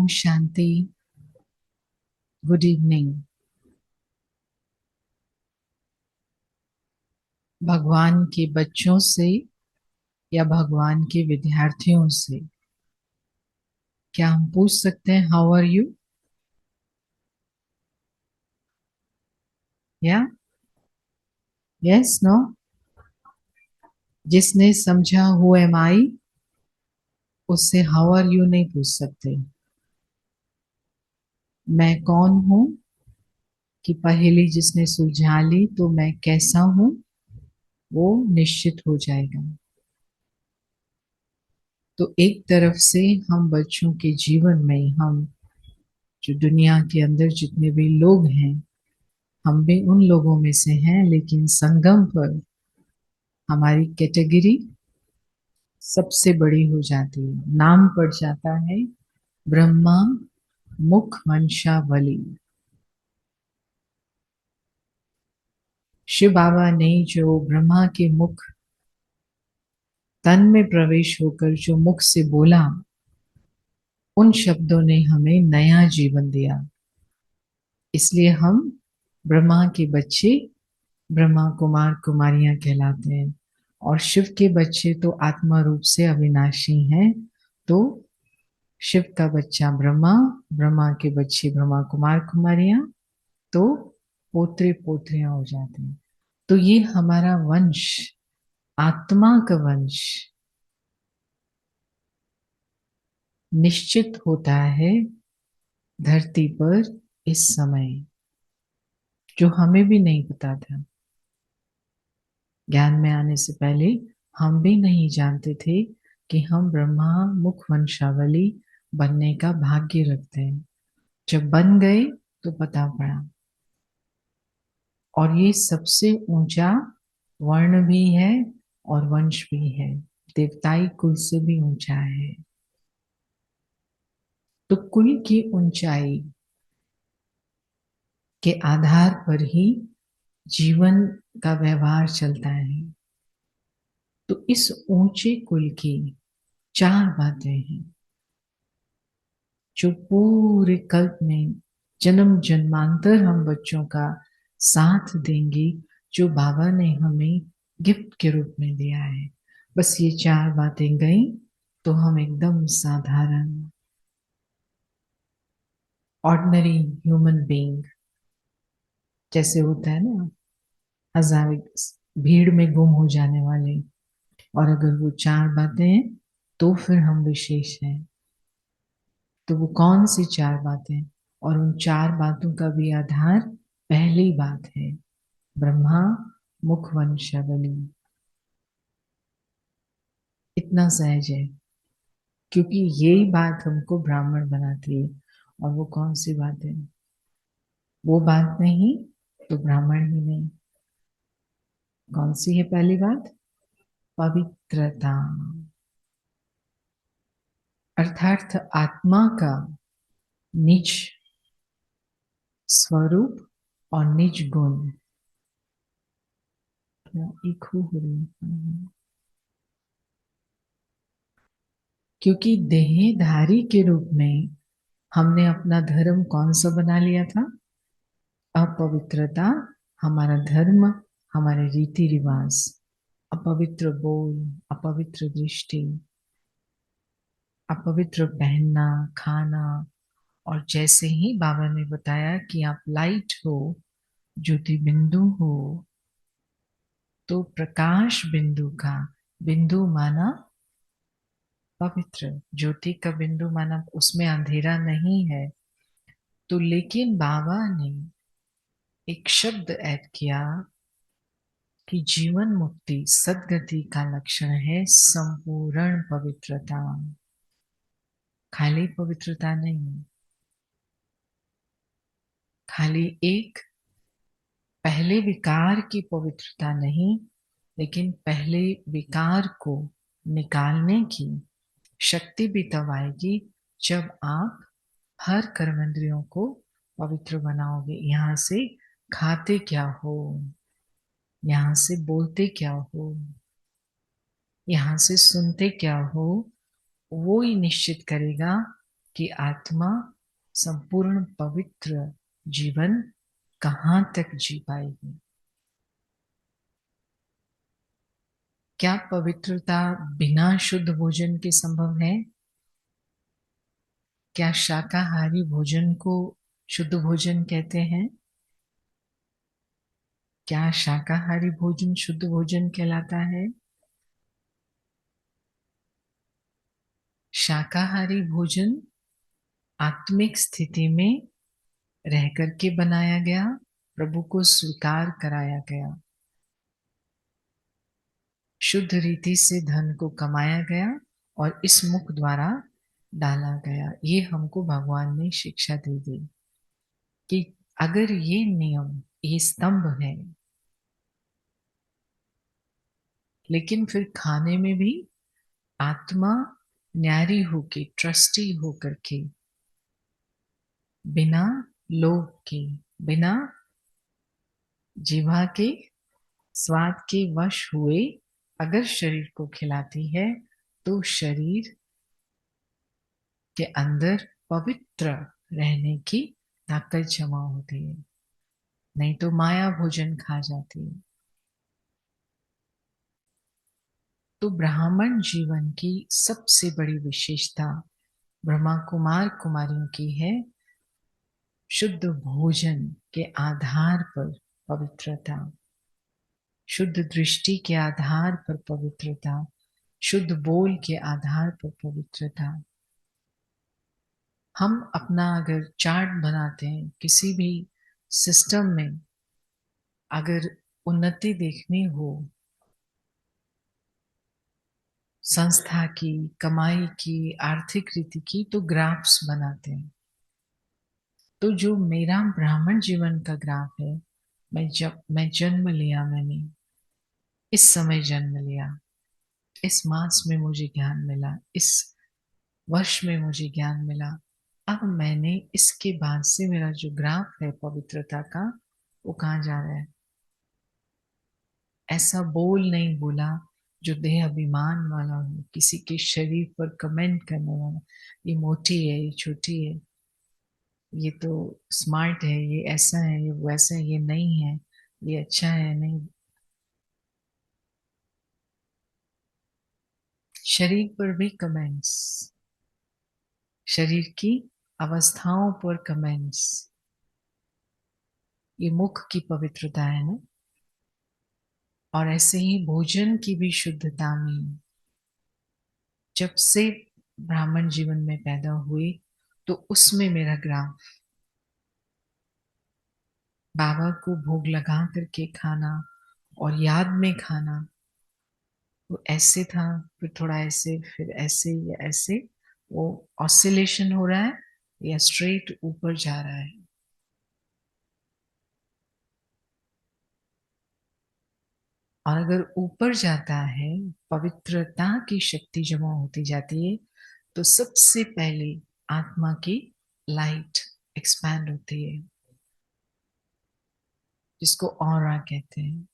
Om Shanti. Good evening. भगवान के बच्चों से या भगवान के विद्यार्थियों से क्या हम पूछ सकते हैं हाउ आर यू? या यस नो? जिसने समझा हु एम आई उससे हाउ आर यू नहीं पूछ सकते। मैं कौन हूं कि पहेली जिसने सुलझा ली तो मैं कैसा हूं वो निश्चित हो जाएगा। तो एक तरफ से हम बच्चों के जीवन में हम जो दुनिया के अंदर जितने भी लोग हैं हम भी उन लोगों में से हैं, लेकिन संगम पर हमारी कैटेगरी सबसे बड़ी हो जाती है। नाम पड़ जाता है ब्रह्मा मुख वंशावली। शिव बाबा ने जो ब्रह्मा के मुख तन में प्रवेश होकर जो मुख से बोला, उन शब्दों ने हमें नया जीवन दिया। इसलिए हम ब्रह्मा के बच्चे ब्रह्मा कुमार कुमारियां कहलाते हैं। और शिव के बच्चे तो आत्मा रूप से अविनाशी हैं। तो शिव का बच्चा ब्रह्मा, ब्रह्मा के बच्चे ब्रह्मा कुमार कुमारियां, तो पोत्रे पोत्रियां हो जाते हैं। तो ये हमारा वंश, आत्मा का वंश निश्चित होता है धरती पर इस समय, जो हमें भी नहीं पता था। ज्ञान में आने से पहले हम भी नहीं जानते थे कि हम ब्रह्मा मुख वंशावली बनने का भाग्य रखते हैं। जब बन गए तो पता पड़ा। और ये सबसे ऊंचा वर्ण भी है और वंश भी है, देवताई कुल से भी ऊंचा है। तो कुल की ऊंचाई के आधार पर ही जीवन का व्यवहार चलता है। तो इस ऊंचे कुल की चार बातें हैं जो पूरे कल्प में जन्म जन्मांतर हम बच्चों का साथ देंगी, जो बाबा ने हमें गिफ्ट के रूप में दिया है। बस ये चार बातें गई तो हम एकदम साधारण ऑर्डिनरी ह्यूमन बीइंग जैसे होता है ना, हजार भीड़ में गुम हो जाने वाले। और अगर वो चार बातें हैं तो फिर हम विशेष हैं। तो वो कौन सी चार बातें? और उन चार बातों का भी आधार पहली बात है ब्रह्मा मुख वंशावली। इतना सहज है क्योंकि यही बात हमको ब्राह्मण बनाती है। और वो कौन सी बात है? वो बात नहीं तो ब्राह्मण ही नहीं। कौन सी है पहली बात? पवित्रता। अर्थात आत्मा का निज स्वरूप और निज गुण। क्योंकि देहधारी के रूप में हमने अपना धर्म कौन सा बना लिया था? अपवित्रता। हमारा धर्म, हमारे रीति रिवाज, अपवित्र बोल, अपवित्र दृष्टि, अपवित्र पहनना खाना। और जैसे ही बाबा ने बताया कि आप लाइट हो, ज्योति बिंदु हो, तो प्रकाश बिंदु का बिंदु माना पवित्र, ज्योति का बिंदु माना उसमें अंधेरा नहीं है। तो लेकिन बाबा ने एक शब्द ऐड किया कि जीवन मुक्ति सदगति का लक्षण है संपूर्ण पवित्रता। खाली पवित्रता नहीं, खाली एक पहले विकार की पवित्रता नहीं, लेकिन पहले विकार को निकालने की शक्ति भी तब आएगी जब आप हर कर्मेंद्रियों को पवित्र बनाओगे। यहाँ से खाते क्या हो, यहाँ से बोलते क्या हो, यहाँ से सुनते क्या हो, वो ही निश्चित करेगा कि आत्मा संपूर्ण पवित्र जीवन कहाँ तक जी पाएगी। क्या पवित्रता बिना शुद्ध भोजन के संभव है? क्या शाकाहारी भोजन को शुद्ध भोजन कहते हैं? क्या शाकाहारी भोजन शुद्ध भोजन कहलाता है? शाकाहारी भोजन आत्मिक स्थिति में रह करके बनाया गया, प्रभु को स्वीकार कराया गया, शुद्ध रीति से धन को कमाया गया और इस मुख द्वारा डाला गया। ये हमको भगवान ने शिक्षा दे दी कि अगर ये नियम, ये स्तंभ है, लेकिन फिर खाने में भी आत्मा न्यारी होके, ट्रस्टी होकर के, बिना लोभ के, बिना जीवा के स्वाद के वश हुए अगर शरीर को खिलाती है तो शरीर के अंदर पवित्र रहने की ताकत जमा होती है, नहीं तो माया भोजन खा जाती है। तो ब्राह्मण जीवन की सबसे बड़ी विशेषता ब्रह्मा कुमार कुमारियों की है शुद्ध भोजन के आधार पर पवित्रता, शुद्ध दृष्टि के आधार पर पवित्रता, शुद्ध बोल के आधार पर पवित्रता। हम अपना अगर चार्ट बनाते हैं किसी भी सिस्टम में, अगर उन्नति देखनी हो संस्था की, कमाई की, आर्थिक रीति की, तो ग्राफ्स बनाते हैं। तो जो मेरा ब्राह्मण जीवन का ग्राफ है, मैं जन्म लिया, मैंने इस समय जन्म लिया, इस मास में मुझे ज्ञान मिला, इस वर्ष में मुझे ज्ञान मिला, अब मैंने इसके बाद से मेरा जो ग्राफ है पवित्रता का, वो कहाँ जा रहा है। ऐसा बोल नहीं बोला जो देह अभिमान वाला हो, किसी के शरीर पर कमेंट करने वाला, ये मोटी है, ये छोटी है, ये तो स्मार्ट है, ये ऐसा है, ये वैसा है, ये नहीं है, ये अच्छा है, नहीं। शरीर पर भी कमेंट्स, शरीर की अवस्थाओं पर कमेंट्स, ये मुख की पवित्रता है ना। और ऐसे ही भोजन की भी शुद्धता में, जब से ब्राह्मण जीवन में पैदा हुए तो उसमें मेरा ग्राफ, बाबा को भोग लगा करके खाना और याद में खाना, वो ऐसे था, फिर थोड़ा ऐसे, फिर ऐसे या ऐसे, वो ऑसिलेशन हो रहा है या स्ट्रेट ऊपर जा रहा है। और अगर ऊपर जाता है, पवित्रता की शक्ति जमा होती जाती है, तो सबसे पहले आत्मा की लाइट एक्सपैंड होती है, जिसको ऑरा कहते हैं।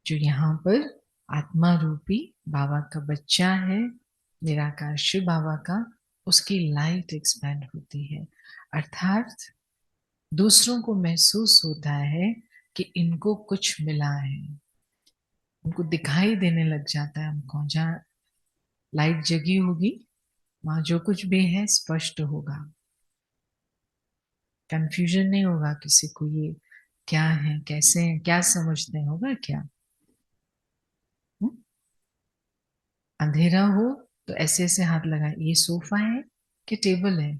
जो यहाँ पर आत्मा रूपी बाबा का बच्चा है, निराकार शिव बाबा का, उसकी लाइट एक्सपैंड होती है। अर्थात दूसरों को महसूस होता है कि इनको कुछ मिला है, उनको दिखाई देने लग जाता है। हमको जहाँ लाइट जगी होगी वहां जो कुछ भी है स्पष्ट होगा, कंफ्यूजन नहीं होगा किसी को, ये क्या है, कैसे है, क्या समझते हैं, होगा क्या। हुँ? अंधेरा हो तो ऐसे ऐसे हाथ लगाए, ये सोफा है कि टेबल है।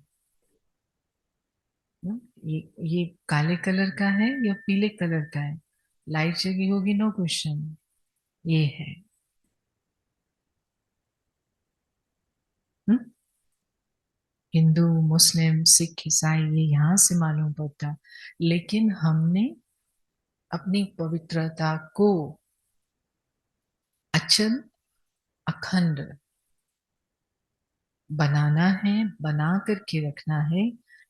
हुँ? ये काले कलर का है या पीले कलर का है, लाइट जगी होगी, नो क्वेश्चन, ये है। हुँ? हिंदू, मुस्लिम, सिख, ईसाई, ये यहाँ से मालूम पड़ता, लेकिन हमने अपनी पवित्रता को अचल, अखंड बनाना है, बना करके रखना है।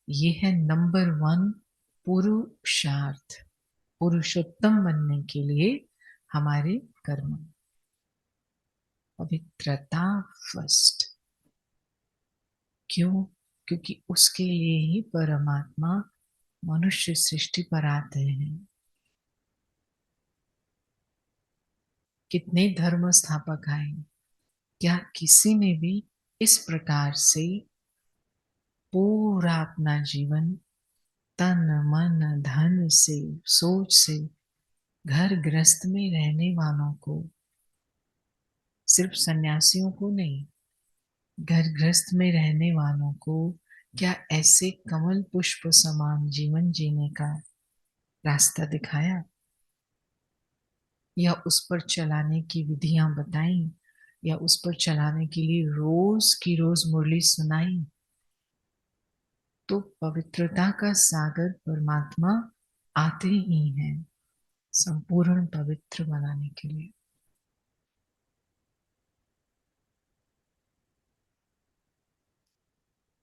ये है नंबर वन पुरुषार्थ, पुरुषोत्तम बनने के लिए हमारे कर्म, पवित्रता फर्स्ट। क्यों? क्योंकि उसके लिए ही परमात्मा मनुष्य सृष्टि पर आते हैं। कितने धर्म स्थापक आए, क्या किसी ने भी इस प्रकार से पूरा अपना जीवन तन मन धन से सोच से घर गृहस्थ में रहने वालों को, सिर्फ सन्यासियों को नहीं, घर गृहस्थ में रहने वालों को क्या ऐसे कमल पुष्प समान जीवन जीने का रास्ता दिखाया, या उस पर चलाने की विधियां बताई, या उस पर चलाने के लिए रोज की रोज मुरली सुनाई? तो पवित्रता का सागर परमात्मा आते ही हैं संपूर्ण पवित्र बनाने के लिए।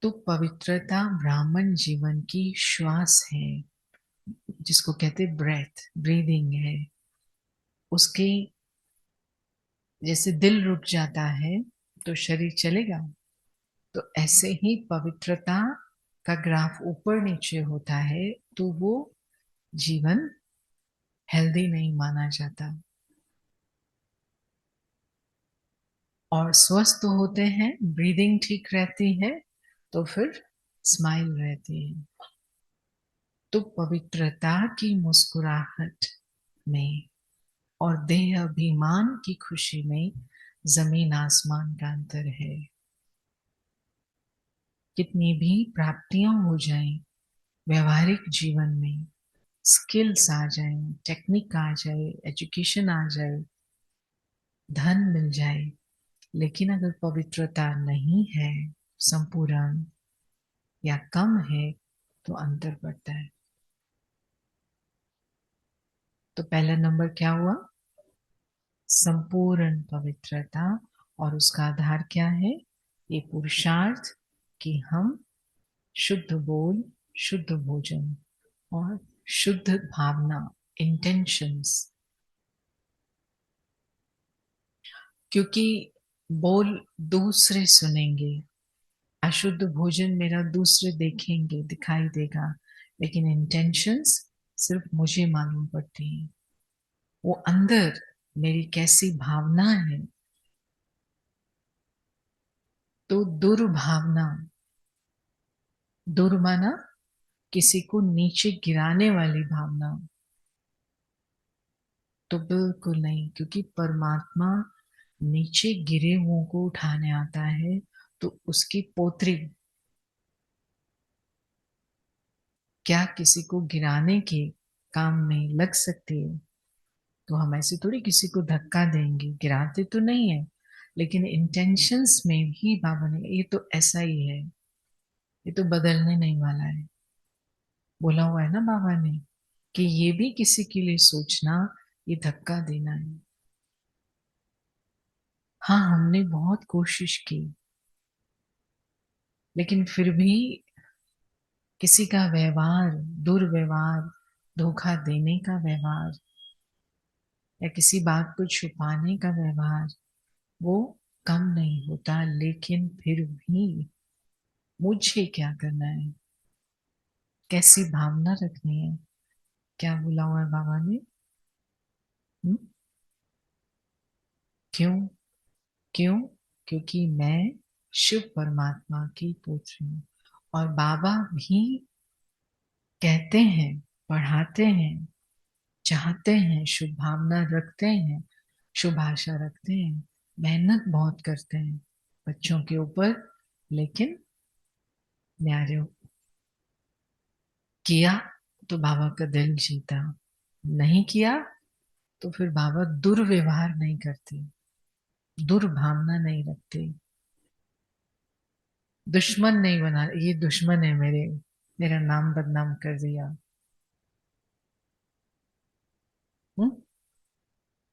तो पवित्रता ब्राह्मण जीवन की श्वास है, जिसको कहते ब्रेथ, ब्रीदिंग है। उसके जैसे दिल रुक जाता है तो शरीर चलेगा, तो ऐसे ही पवित्रता का ग्राफ ऊपर नीचे होता है तो वो जीवन हेल्दी नहीं माना जाता। और स्वस्थ होते हैं, ब्रीदिंग ठीक रहती है, तो फिर स्माइल रहती है। तो पवित्रता की मुस्कुराहट में और देह अभिमान की खुशी में जमीन आसमान का अंतर है। कितनी भी प्राप्तियां हो जाएं व्यवहारिक जीवन में, स्किल्स आ जाए, टेक्निक आ जाए, एजुकेशन आ जाए, धन मिल जाए, लेकिन अगर पवित्रता नहीं है संपूर्ण या कम है तो अंतर पड़ता है। तो पहला नंबर क्या हुआ? संपूर्ण पवित्रता। और उसका आधार क्या है? ये पुरुषार्थ कि हम शुद्ध बोल, शुद्ध भोजन और शुद्ध भावना, इंटेंशंस। क्योंकि बोल दूसरे सुनेंगे, अशुद्ध भोजन मेरा दूसरे देखेंगे, दिखाई देगा, लेकिन इंटेंशंस सिर्फ मुझे मालूम पड़ती हैं। वो अंदर मेरी कैसी भावना है। तो दुर्भावना, दुर माना किसी को नीचे गिराने वाली भावना, तो बिल्कुल नहीं, क्योंकि परमात्मा नीचे गिरे हुओं को उठाने आता है। तो उसकी पोत्री क्या किसी को गिराने के काम में लग सकती है? तो हम ऐसे थोड़ी किसी को धक्का देंगे, गिराते तो नहीं है, लेकिन इंटेंशंस में भी बाबा ने ये तो ऐसा ही है, ये तो बदलने नहीं वाला है, बोला हुआ है ना बाबा ने, कि ये भी किसी के लिए सोचना ये धक्का देना है। हाँ, हमने बहुत कोशिश की, लेकिन फिर भी किसी का व्यवहार, दुर्व्यवहार, धोखा देने का व्यवहार या किसी बात को छुपाने का व्यवहार, वो कम नहीं होता। लेकिन फिर भी मुझे क्या करना है, कैसी भावना रखनी है, क्या बोला हुआ है बाबा ने? हुँ? क्यों? क्यों? क्योंकि मैं शिव परमात्मा की पुत्री हूँ। और बाबा भी कहते हैं, पढ़ाते हैं, चाहते हैं, शुभ भावना रखते हैं, शुभ आशा रखते हैं, मेहनत बहुत करते हैं बच्चों के ऊपर, लेकिन न्यारे किया तो बाबा का दिल जीता, नहीं किया तो फिर बाबा दुर्व्यवहार नहीं करते, दुर्भावना नहीं रखते, दुश्मन नहीं बना, ये दुश्मन है मेरे, मेरा नाम बदनाम कर दिया। हम्म,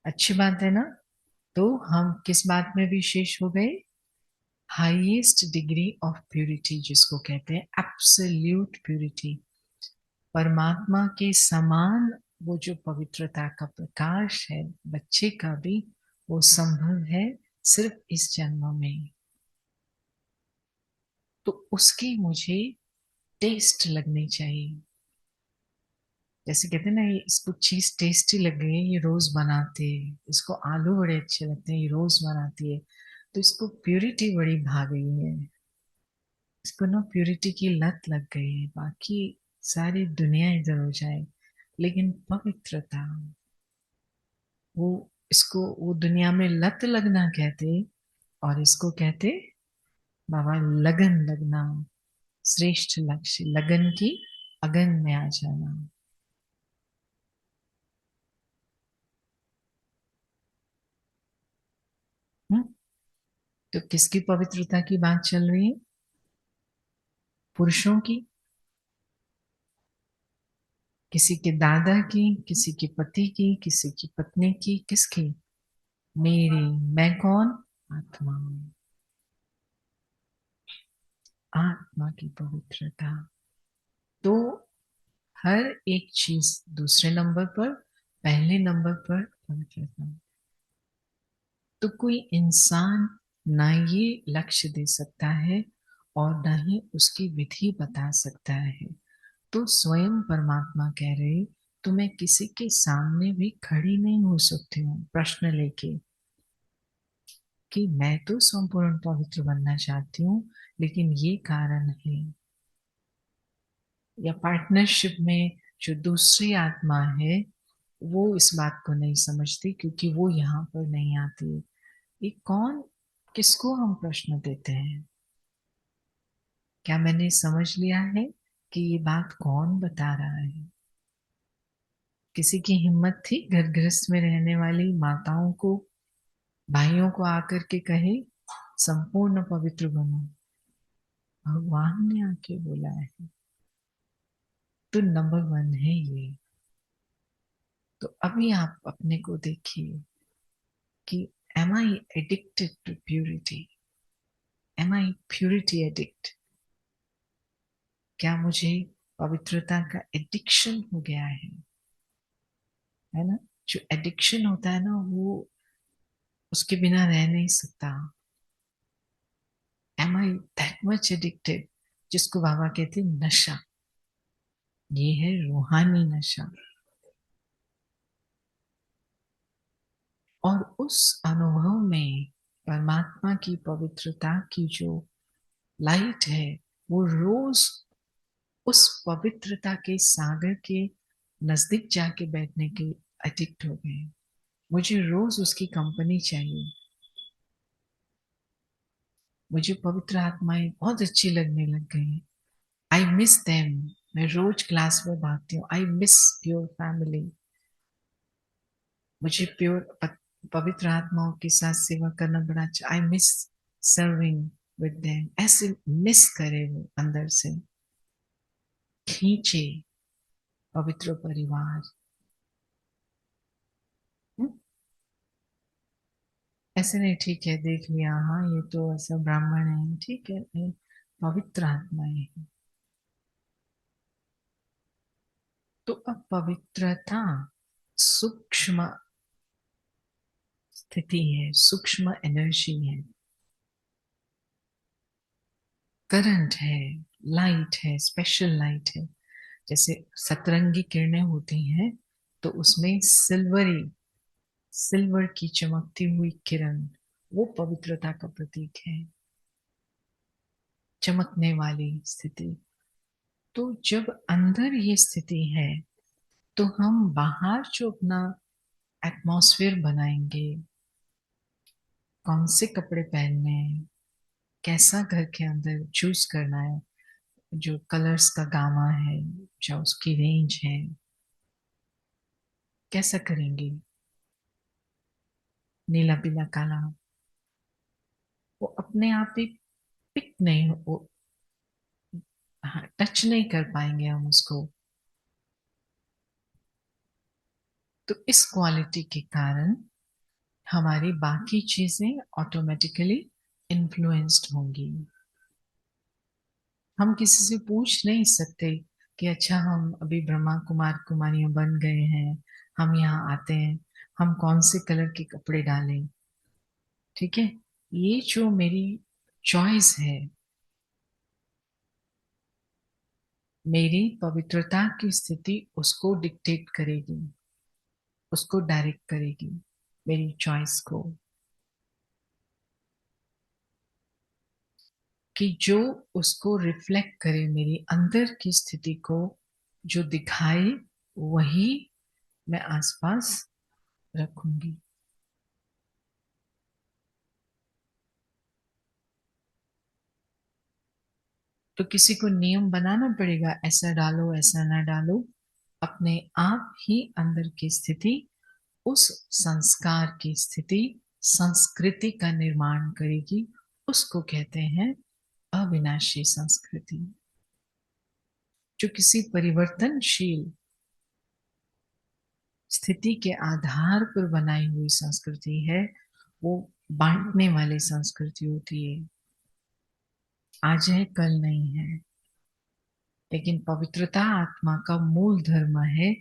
अच्छी बात है ना? तो हम किस बात में भी शेष हो गए? हाईएस्ट डिग्री ऑफ प्यूरिटी, जिसको कहते हैं एब्सोल्यूट प्यूरिटी, परमात्मा के समान। वो जो पवित्रता का प्रकाश है बच्चे का भी, वो संभव है सिर्फ इस जन्म में। तो उसकी मुझे टेस्ट लगनी चाहिए। जैसे कहते हैं ना, ये इसको चीज टेस्टी लग गई है, ये रोज बनाते हैं, इसको आलू बड़े अच्छे लगते हैं, ये रोज बनाती है, तो इसको प्योरिटी बड़ी भा गई है, इसको ना प्योरिटी की लत लग गई है, बाकी सारी दुनिया इधर हो जाए, लेकिन पवित्रता, वो, इसको वो दुनिया में लत लगना कहते, और इसको कहते बाबा लगन लगना, श्रेष्ठ लक्ष्य, लगन की अगन में आ जाना। हम्म? तो किसकी पवित्रता की बात चल रही है? पुरुषों की, किसी के दादा की, किसी के पति की, किसी की पत्नी की, किसकी? मेरी। मैं कौन? आत्मा। आत्मा की पवित्रता। तो हर एक चीज दूसरे नंबर पर, पहले नंबर पर पवित्रता। तो कोई इंसान ना ये लक्ष्य दे सकता है और ना ही उसकी विधि बता सकता है। तो स्वयं परमात्मा कह रहे, तो मैं किसी के सामने भी खड़ी नहीं हो सकती हूँ प्रश्न लेके कि मैं तो संपूर्ण पवित्र बनना चाहती हूँ, लेकिन ये कारण है। या पार्टनरशिप में जो दूसरी आत्मा है, वो इस बात को नहीं समझती क्योंकि वो यहाँ पर नहीं आती। ये कौन, किसको हम प्रश्न देते हैं? क्या मैंने समझ लिया है कि ये बात कौन बता रहा है? किसी की हिम्मत थी घर गृहस्थ में रहने वाली माताओं को, भाइयों को आकर के कहे संपूर्ण पवित्र बनो? भगवान ने आके बोला है। तो नंबर वन है ये। तो अभी आप अपने को देखिए कि am I addicted to purity? Am I purity addict? क्या मुझे पवित्रता का एडिक्शन हो गया है ना? जो एडिक्शन होता है ना, वो उसके बिना रह नहीं सकता। Am I that much addicted? जिसको बाबा कहते हैं नशा, ये है रूहानी नशा। और उस अनुभव में परमात्मा की पवित्रता की जो लाइट है, वो रोज उस पवित्रता के सागर के नजदीक जाके बैठने के एडिक्ट हो गए। मुझे रोज उसकी कंपनी चाहिए। मुझे पवित्र आत्माएं बहुत अच्छी लगने लग गई। I miss them. मैं रोज क्लास में भागती हूँ। I miss pure family. मुझे प्योर पवित्र आत्माओं के साथ सेवा करना बड़ा अच्छा। I miss serving with them. ऐसे मिस करे वो अंदर से, खींचे पवित्र परिवार। हम्म? ऐसे नहीं, ठीक है देख लिया, हाँ ये तो ऐसा ब्राह्मण है, ठीक है, ये पवित्र आत्माएं हैं। तो अब पवित्रता सूक्ष्म स्थिति है, सूक्ष्म एनर्जी है, करंट है, लाइट है, स्पेशल लाइट है। जैसे सतरंगी किरणें होती हैं, तो उसमें सिल्वरी, सिल्वर की चमकती हुई किरण, वो पवित्रता का प्रतीक है, चमकने वाली स्थिति। तो जब अंदर ये स्थिति है, तो हम बाहर जो अपना एटमॉस्फेयर बनाएंगे, कौन से कपड़े पहनने हैं, कैसा घर के अंदर चूज करना है, जो कलर्स का गामा है, जो उसकी रेंज है, कैसा करेंगे? नीला पीला काला, वो अपने आप ही पिक नहीं वो, हाँ, टच नहीं कर पाएंगे हम उसको। तो इस क्वालिटी के कारण हमारी बाकी चीजें ऑटोमेटिकली इन्फ्लुएंस्ड होंगी। हम किसी से पूछ नहीं सकते कि अच्छा हम अभी ब्रह्मा कुमार कुमारियां बन गए हैं, हम यहाँ आते हैं, हम कौन से कलर के कपड़े डालें। ठीक है, ये जो मेरी चॉइस है, मेरी पवित्रता की स्थिति उसको डिक्टेट करेगी, उसको डायरेक्ट करेगी, मेरी चॉइस को। कि जो उसको रिफ्लेक्ट करे, मेरी अंदर की स्थिति को जो दिखाए, वही मैं आसपास रखूंगी। तो किसी को नियम बनाना पड़ेगा, ऐसा डालो ऐसा ना डालो। अपने आप ही अंदर की स्थिति उस संस्कार की स्थिति, संस्कृति का निर्माण करेगी। उसको कहते हैं अविनाशी संस्कृति। जो किसी परिवर्तनशील स्थिति के आधार पर बनाई हुई संस्कृति है, वो बांटने वाली संस्कृति होती है। आज है कल नहीं है। लेकिन पवित्रता आत्मा का मूल धर्म है।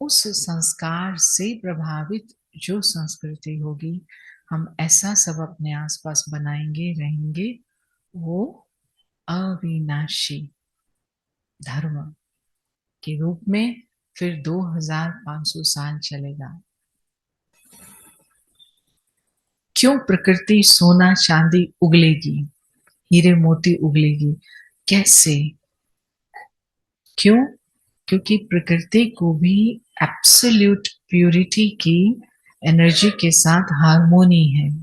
उस संस्कार से प्रभावित जो संस्कृति होगी, हम ऐसा सब अपने आसपास बनाएंगे, रहेंगे, वो अविनाशी धर्म के रूप में फिर 2500 साल चलेगा। क्यों प्रकृति सोना चांदी उगलेगी, हीरे मोती उगलेगी? कैसे? क्यों? क्योंकि प्रकृति को भी एब्सोल्यूट प्यूरिटी की एनर्जी के साथ हार्मोनी है।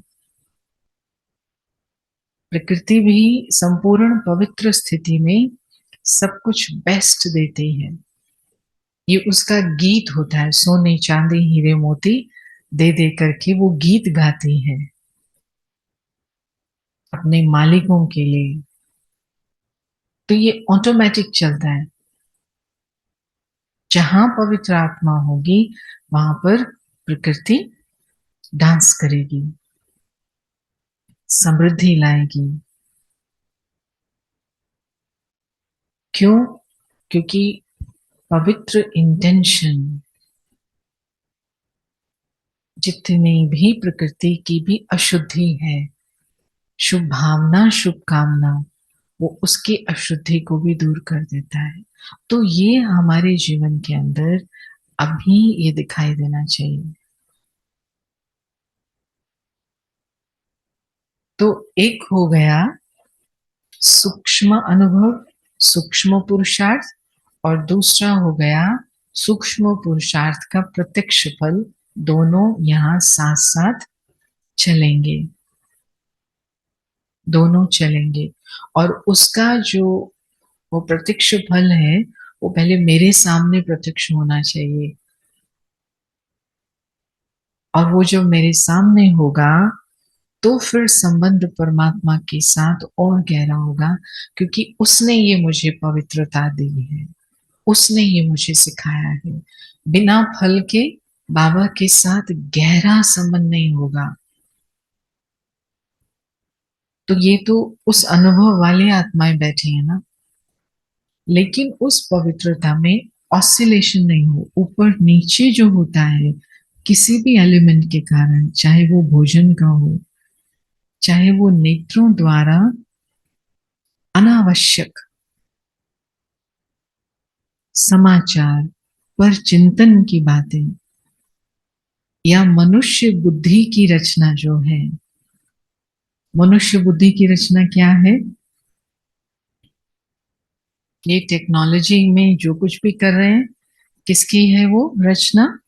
प्रकृति भी संपूर्ण पवित्र स्थिति में सब कुछ बेस्ट देती है। ये उसका गीत होता है, सोने चांदी हीरे मोती दे दे करके वो गीत गाती है अपने मालिकों के लिए। तो ये ऑटोमेटिक चलता है। जहां पवित्र आत्मा होगी, वहां पर प्रकृति डांस करेगी, समृद्धि लाएगी। क्यों? क्योंकि पवित्र इंटेंशन, जितनी भी प्रकृति की भी अशुद्धि है, शुभ भावना शुभ कामना, वो उसकी अशुद्धि को भी दूर कर देता है। तो ये हमारे जीवन के अंदर अभी ये दिखाई देना चाहिए। तो एक हो गया सूक्ष्म अनुभव, सूक्ष्म पुरुषार्थ, और दूसरा हो गया सूक्ष्म पुरुषार्थ का प्रत्यक्ष फल। दोनों यहाँ साथ साथ चलेंगे, दोनों चलेंगे। और उसका जो वो प्रत्यक्ष फल है, वो पहले मेरे सामने प्रत्यक्ष होना चाहिए। और वो जब मेरे सामने होगा, तो फिर संबंध परमात्मा के साथ और गहरा होगा, क्योंकि उसने ये मुझे पवित्रता दी है, उसने ये मुझे सिखाया है। बिना फल के बाबा के साथ गहरा संबंध नहीं होगा। तो ये तो उस अनुभव वाली आत्माएं बैठी है ना। लेकिन उस पवित्रता में ऑसिलेशन नहीं हो, ऊपर नीचे जो होता है किसी भी एलिमेंट के कारण, चाहे वो भोजन का हो, चाहे वो नेत्रों द्वारा अनावश्यक समाचार पर चिंतन की बातें, या मनुष्य बुद्धि की रचना जो है। मनुष्य बुद्धि की रचना क्या है? ये टेक्नोलॉजी में जो कुछ भी कर रहे हैं, किसकी है वो रचना?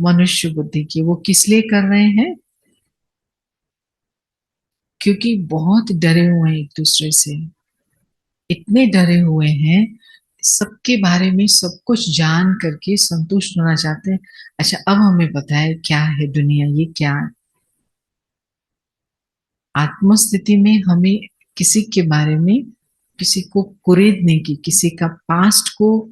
मनुष्य बुद्धि की। वो किस लिए कर रहे हैं? क्योंकि बहुत डरे हुए हैं एक दूसरे से, इतने डरे हुए हैं, सबके बारे में सब कुछ जान करके संतुष्ट होना चाहते हैं। अच्छा, अब हमें पता है क्या है दुनिया, ये क्या है। आत्मस्थिति में हमें किसी के बारे में, किसी को कुरेदने की, किसी का पास्ट को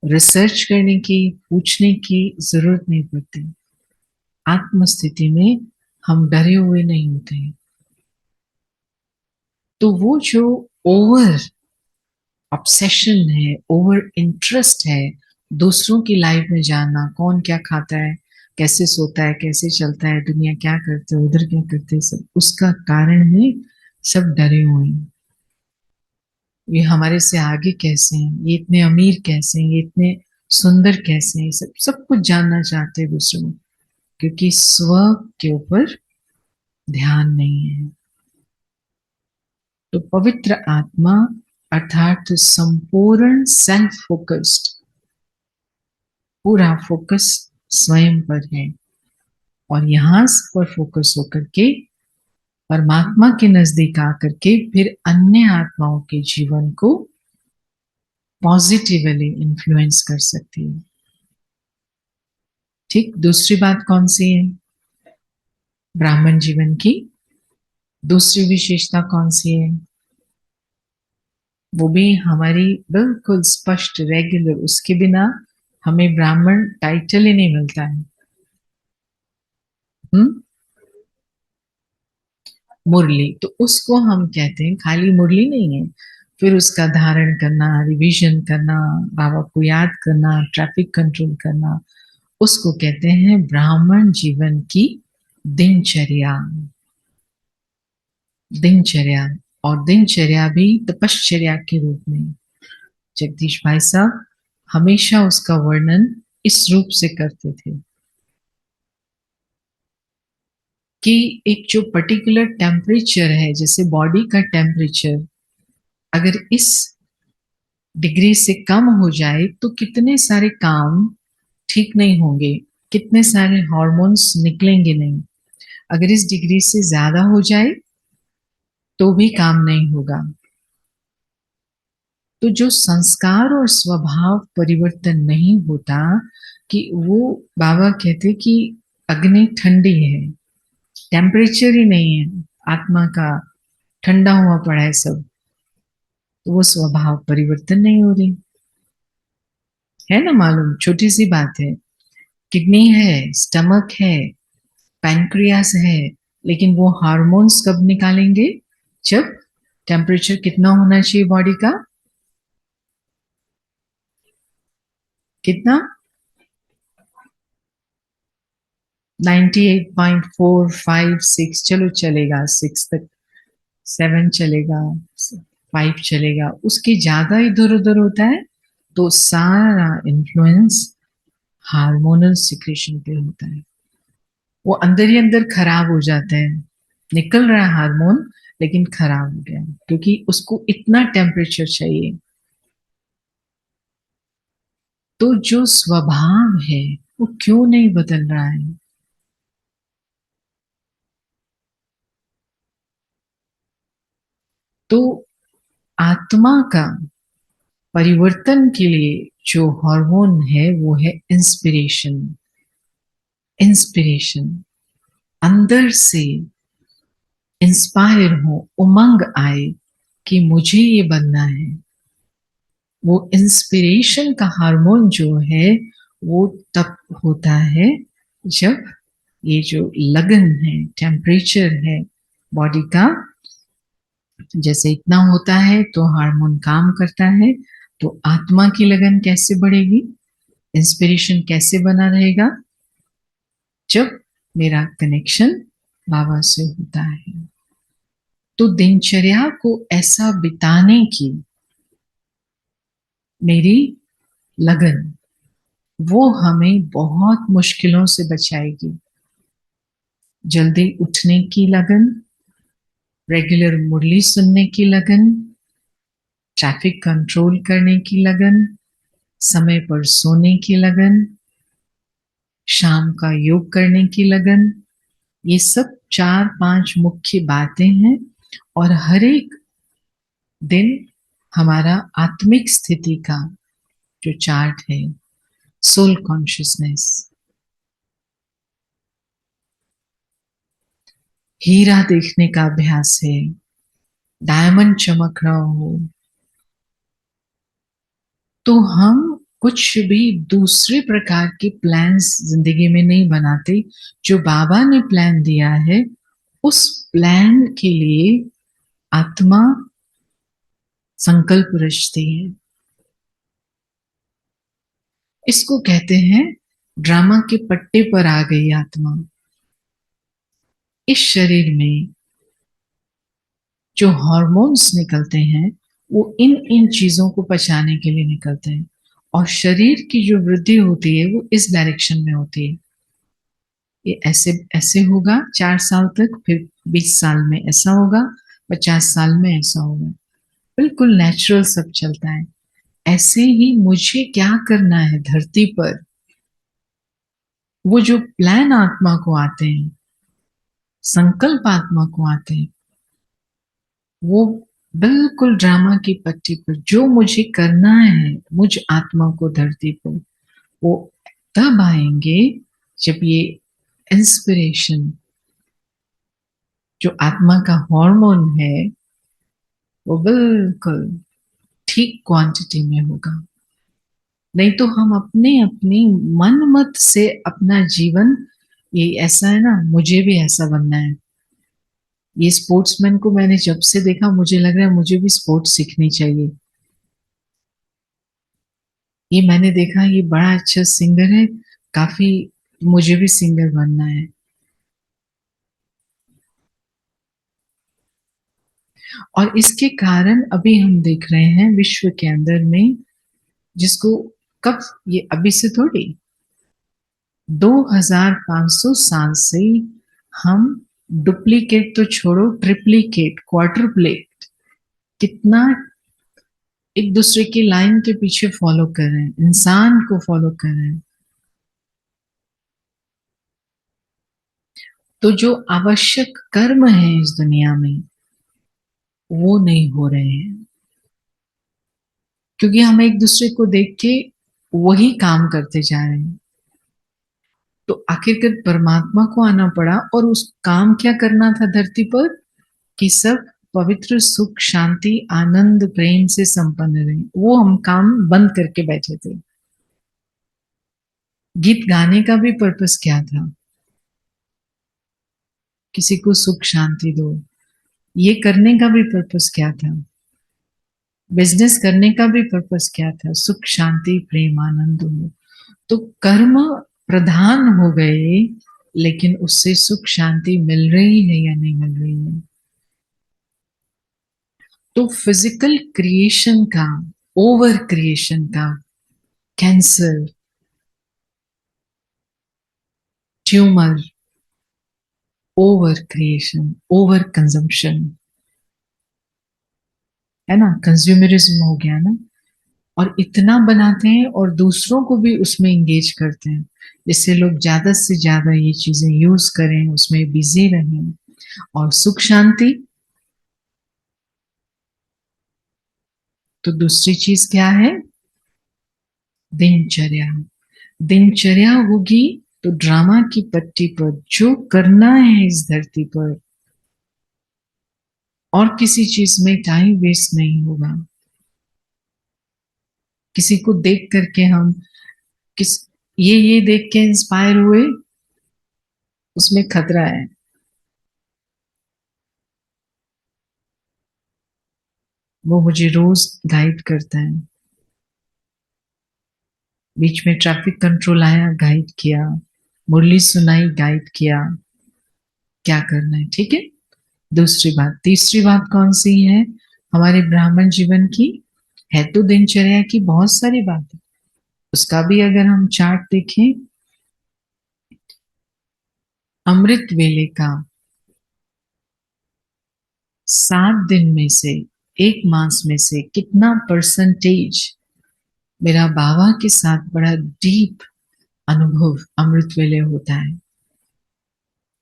रिसर्च करने की, पूछने की जरूरत नहीं पड़ती। आत्मस्थिति में हम डरे हुए नहीं होते। तो वो जो ओवर ऑब्सेशन है, ओवर इंटरेस्ट है, दूसरों की लाइफ में जानना, कौन क्या खाता है, कैसे सोता है, कैसे चलता है, दुनिया क्या करते है, उधर क्या करते है, सब उसका कारण है सब डरे हुए हैं। ये हमारे से आगे कैसे हैं, ये इतने अमीर कैसे हैं, ये इतने सुंदर कैसे हैं, सब सब कुछ जानना चाहते हैं दूसरों को, क्योंकि स्व के ऊपर ध्यान नहीं है। तो पवित्र आत्मा अर्थात संपूर्ण सेल्फ फोकस्ड, पूरा फोकस स्वयं पर है, और यहां पर फोकस होकर के परमात्मा के नजदीक आकर के फिर अन्य आत्माओं के जीवन को पॉजिटिवली इन्फ्लुएंस कर सकती है। ठीक, दूसरी बात कौन सी है? ब्राह्मण जीवन की दूसरी विशेषता कौन सी है? वो भी हमारी बिल्कुल स्पष्ट रेगुलर, उसके बिना हमें ब्राह्मण टाइटल ही नहीं मिलता है। हम्म, मुरली, तो उसको हम कहते हैं, खाली मुरली नहीं है, फिर उसका धारण करना, रिवीजन करना, बाबा को याद करना, ट्रैफिक कंट्रोल करना, उसको कहते हैं ब्राह्मण जीवन की दिनचर्या। दिनचर्या, और दिनचर्या भी तपश्चर्या के रूप में। जगदीश भाई साहब हमेशा उसका वर्णन इस रूप से करते थे कि एक जो पर्टिकुलर टेम्परेचर है, जैसे बॉडी का टेम्परेचर अगर इस डिग्री से कम हो जाए तो कितने सारे काम ठीक नहीं होंगे, कितने सारे हार्मोन्स निकलेंगे नहीं। अगर इस डिग्री से ज्यादा हो जाए तो भी काम नहीं होगा। तो जो संस्कार और स्वभाव परिवर्तन नहीं होता, कि वो बाबा कहते कि अग्नि ठंडी है, टेम्परेचर ही नहीं है आत्मा का, ठंडा हुआ पड़ा है सब, तो वो स्वभाव परिवर्तन नहीं हो रही है ना। मालूम, छोटी सी बात है, किडनी है, स्टमक है, पैनक्रियास है, लेकिन वो हार्मोन्स कब निकालेंगे? जब टेम्परेचर कितना होना चाहिए बॉडी का? कितना? 98.456, चलो चलेगा, 6 तक, 7 चलेगा, 5 चलेगा, उसके ज्यादा इधर उधर होता है तो सारा इन्फ्लुएंस हार्मोनल सिक्रेशन पे होता है। वो अंदर ही अंदर खराब हो जाते हैं, निकल रहा है हार्मोन लेकिन खराब हो गया, क्योंकि उसको इतना टेम्परेचर चाहिए। तो जो स्वभाव है वो क्यों नहीं बदल रहा है? तो आत्मा का परिवर्तन के लिए जो हार्मोन है वो है इंस्पिरेशन। इंस्पिरेशन, अंदर से इंस्पायर हो, उमंग आए कि मुझे ये बनना है। वो इंस्पिरेशन का हार्मोन जो है वो तब होता है जब ये जो लगन है, टेम्परेचर है बॉडी का, जैसे इतना होता है तो हार्मोन काम करता है। तो आत्मा की लगन कैसे बढ़ेगी, इंस्पिरेशन कैसे बना रहेगा? जब मेरा कनेक्शन बाबा से होता है। तो दिनचर्या को ऐसा बिताने की मेरी लगन, वो हमें बहुत मुश्किलों से बचाएगी। जल्दी उठने की लगन, रेगुलर मुरली सुनने की लगन, ट्रैफिक कंट्रोल करने की लगन, समय पर सोने की लगन, शाम का योग करने की लगन, ये सब 4-5 मुख्य बातें हैं। और हर एक दिन हमारा आत्मिक स्थिति का जो चार्ट है, सोल कॉन्शियसनेस, हीरा देखने का अभ्यास है, डायमंड चमक रहा हो, तो हम कुछ भी दूसरे प्रकार के प्लान्स जिंदगी में नहीं बनाते। जो बाबा ने प्लान दिया है उस प्लान के लिए आत्मा संकल्प रचती है। इसको कहते हैं ड्रामा के पट्टे पर आ गई आत्मा। इस शरीर में जो हार्मोन्स निकलते हैं वो इन इन चीजों को पचाने के लिए निकलते हैं। और शरीर की जो वृद्धि होती है वो इस डायरेक्शन में होती है। ये ऐसे ऐसे होगा 4 साल तक, फिर 20 साल में ऐसा होगा, 50 साल में ऐसा होगा। बिल्कुल नेचुरल सब चलता है। ऐसे ही मुझे क्या करना है धरती पर, वो जो प्लान आत्मा को आते हैं, संकल्प आत्मा को आते हैं, वो बिल्कुल ड्रामा की पट्टी पर जो मुझे करना है मुझ आत्मा को धरती पर, वो तब आएंगे जब ये इंस्पिरेशन, जो आत्मा का हार्मोन है, वो बिल्कुल ठीक क्वांटिटी में होगा। नहीं तो हम अपने अपनी मन मत से अपना जीवन, ये ऐसा है ना, मुझे भी ऐसा बनना है। ये स्पोर्ट्समैन को मैंने जब से देखा मुझे लग रहा है मुझे भी स्पोर्ट्स सीखनी चाहिए। ये मैंने देखा ये बड़ा अच्छा सिंगर है, काफी, मुझे भी सिंगर बनना है। और इसके कारण अभी हम देख रहे हैं विश्व के अंदर में, जिसको कब, ये अभी से थोड़ी, 2500 साल से हम डुप्लीकेट तो छोड़ो, ट्रिप्लीकेट, क्वार्टरप्लेट, कितना एक दूसरे की लाइन के पीछे फॉलो कर रहे हैं, इंसान को फॉलो कर रहे हैं। तो जो आवश्यक कर्म है इस दुनिया में वो नहीं हो रहे हैं, क्योंकि हम एक दूसरे को देख के वही काम करते जा रहे हैं। तो आखिरकार परमात्मा को आना पड़ा और उस काम क्या करना था धरती पर, कि सब पवित्र सुख शांति आनंद प्रेम से संपन्न रहे। वो हम काम बंद करके बैठे थे। गीत गाने का भी पर्पस क्या था, किसी को सुख शांति दो। ये करने का भी पर्पस क्या था, बिजनेस करने का भी पर्पस क्या था, सुख शांति प्रेम आनंद हो। तो कर्म प्रधान हो गए, लेकिन उससे सुख शांति मिल रही है या नहीं मिल रही है। तो फिजिकल क्रिएशन का, ओवर क्रिएशन का, cancer, tumour, over creation, over consumption, है ना, कंज्यूमरिज्म हो गया ना। और इतना बनाते हैं और दूसरों को भी उसमें इंगेज करते हैं, जिससे लोग ज्यादा से ज्यादा ये चीजें यूज करें, उसमें बिजी रहें। और सुख शांति, तो दूसरी चीज क्या है, दिनचर्या। दिनचर्या होगी तो ड्रामा की पट्टी पर जो करना है इस धरती पर, और किसी चीज में टाइम वेस्ट नहीं होगा। किसी को देख करके हम किस, ये देख के इंस्पायर हुए, उसमें खतरा है। वो मुझे रोज गाइड करता है, बीच में ट्रैफिक कंट्रोल आया गाइड किया, मुरली सुनाई गाइड किया, क्या करना है, ठीक है। दूसरी बात, तीसरी बात कौन सी है हमारे ब्राह्मण जीवन की, है तो दिनचर्या की बहुत सारी बातें, उसका भी अगर हम चार्ट देखें, अमृत वेले का 7 दिन में से, एक मास में से कितना परसेंटेज मेरा बाबा के साथ बड़ा डीप अनुभव अमृत वेले होता है।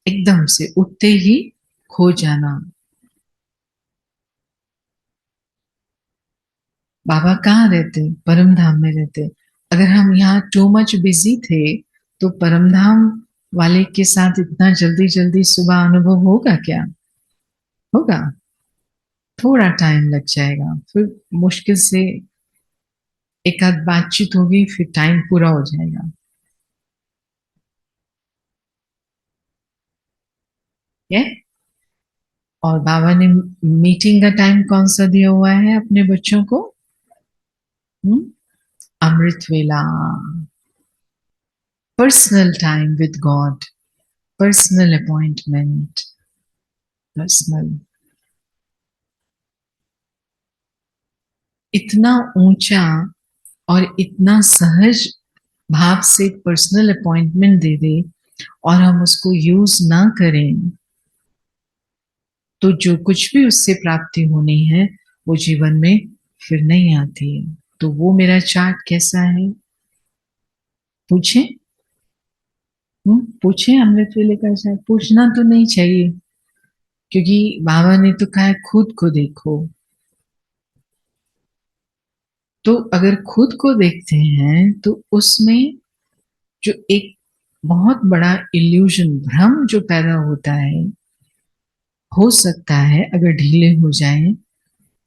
एकदम से उठते ही खो जाना। बाबा कहाँ रहते, परम धाम में रहते। अगर हम यहाँ टू मच बिजी थे तो परम धाम वाले के साथ इतना जल्दी जल्दी सुबह अनुभव होगा क्या, होगा, थोड़ा टाइम लग जाएगा, फिर मुश्किल से एक आध बातचीत होगी, फिर टाइम पूरा हो जाएगा। ये, और बाबा ने मीटिंग का टाइम कौन सा दिया हुआ है अपने बच्चों को, हम्म? अमृत वेला, personal time with God, personal appointment, personal. इतना ऊंचा और इतना सहज भाव से पर्सनल अपॉइंटमेंट दे दे और हम उसको यूज ना करें, तो जो कुछ भी उससे प्राप्ति होनी है वो जीवन में फिर नहीं आती है। तो वो मेरा चार्ट कैसा है, पूछे? पूछे अमृत वेले का चार्ट? पूछना तो नहीं चाहिए, क्योंकि बाबा ने तो कहा है खुद को देखो। तो अगर खुद को देखते हैं तो उसमें जो एक बहुत बड़ा इल्यूजन, भ्रम जो पैदा होता है, हो सकता है अगर ढीले हो जाए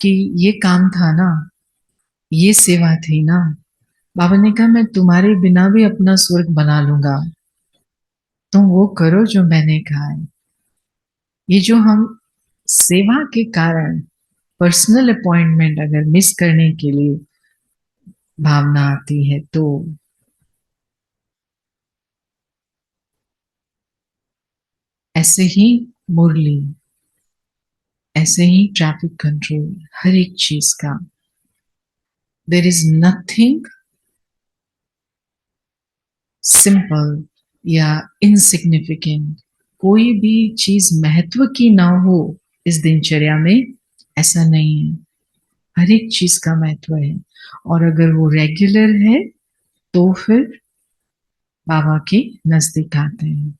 कि ये काम था ना, ये सेवा थी ना, बाबा ने कहा मैं तुम्हारे बिना भी अपना स्वर्ग बना लूंगा, तुम वो करो जो मैंने कहा है। ये जो हम सेवा के कारण पर्सनल अपॉइंटमेंट अगर मिस करने के लिए भावना आती है, तो ऐसे ही मुरली, ऐसे ही ट्रैफिक कंट्रोल, हर एक चीज का, देर इज नथिंग सिंपल या इनसिग्निफिकेंट। कोई भी चीज महत्व की ना हो इस दिनचर्या में, ऐसा नहीं है। हर एक चीज का महत्व है, और अगर वो रेगुलर है तो फिर बाबा के नजदीक आते हैं।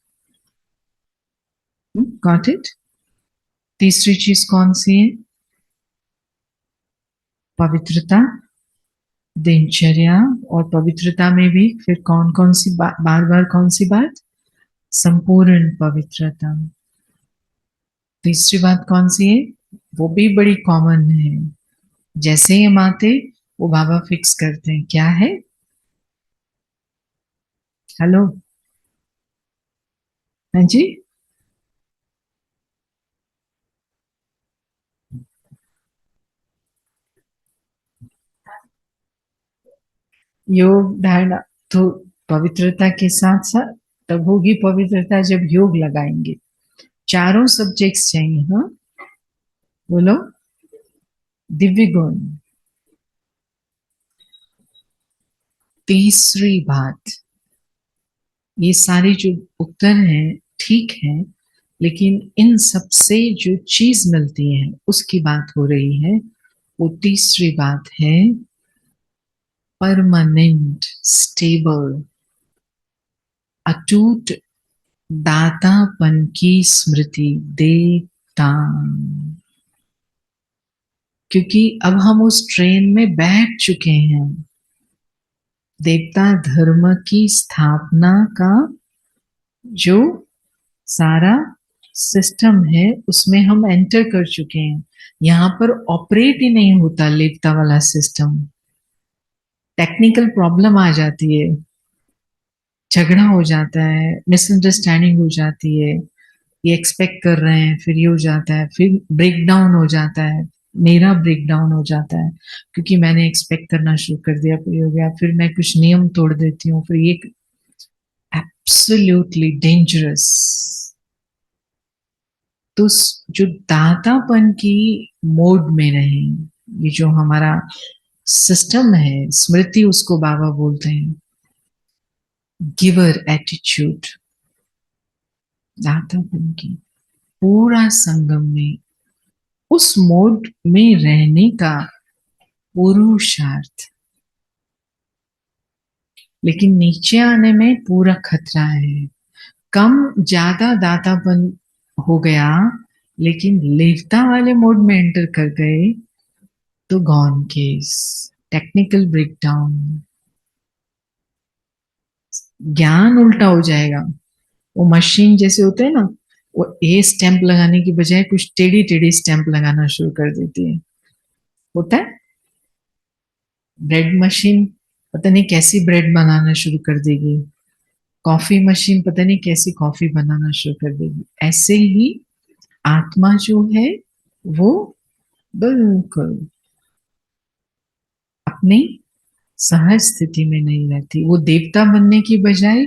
Got it? तीसरी चीज कौन सी है? पवित्रता, दिनचर्या। और पवित्रता में भी फिर कौन कौन सी बार बार कौन सी बात? संपूर्ण पवित्रता। तीसरी बात कौन सी है? वो भी बड़ी कॉमन है, जैसे ही हम आते वो बाबा फिक्स करते हैं, क्या है? हेलो, हाँ जी। योग धारणा, तो पवित्रता के साथ साथ तब होगी पवित्रता जब योग लगाएंगे। चारों सब्जेक्ट्स चाहिए, हाँ। बोलो। दिव्य गुण। तीसरी बात, ये सारे जो उत्तर हैं ठीक है, लेकिन इन सबसे जो चीज मिलती है उसकी बात हो रही है। वो तीसरी बात है परमानेंट, स्टेबल, अटूट दातापन की स्मृति, देता। क्योंकि अब हम उस ट्रेन में बैठ चुके हैं। देवता धर्म की स्थापना का जो सारा सिस्टम है उसमें हम एंटर कर चुके हैं। यहाँ पर ऑपरेट ही नहीं होता देवता वाला सिस्टम। टेक्निकल प्रॉब्लम आ जाती है, झगड़ा हो जाता है, मिसअंडरस्टैंडिंग हो जाती है, ये एक्सपेक्ट कर रहे हैं, फिर ये हो जाता है, फिर ब्रेक डाउन हो जाता है। मेरा ब्रेक डाउन हो जाता है क्योंकि मैंने एक्सपेक्ट करना शुरू कर दिया, फिर हो गया, फिर मैं कुछ नियम तोड़ देती हूँ, फिर ये एब्सोल्युटली डेंजरस। तो जो दातापन की मोड में रहे, ये जो हमारा सिस्टम है, स्मृति उसको बाबा बोलते हैं, गिवर एटीट्यूड, दातापन की पूरा संगम में उस मोड में रहने का पुरुषार्थ। लेकिन नीचे आने में पूरा खतरा है। कम ज्यादा दातापन हो गया, लेकिन लेवता वाले मोड में एंटर कर गए तो गॉन केस, टेक्निकल ब्रेकडाउन, ज्ञान उल्टा हो जाएगा। वो मशीन जैसे होते हैं ना, वो ए स्टैंप लगाने की बजाय कुछ टेढ़ी टेढ़ी स्टैंप लगाना शुरू कर देती है। होता है। ब्रेड मशीन पता नहीं कैसी ब्रेड बनाना शुरू कर देगी, कॉफी मशीन पता नहीं कैसी कॉफी बनाना शुरू कर देगी। ऐसे ही आत्मा जो है वो बिल्कुल अपनी सहज स्थिति में नहीं रहती। वो देवता बनने की बजाय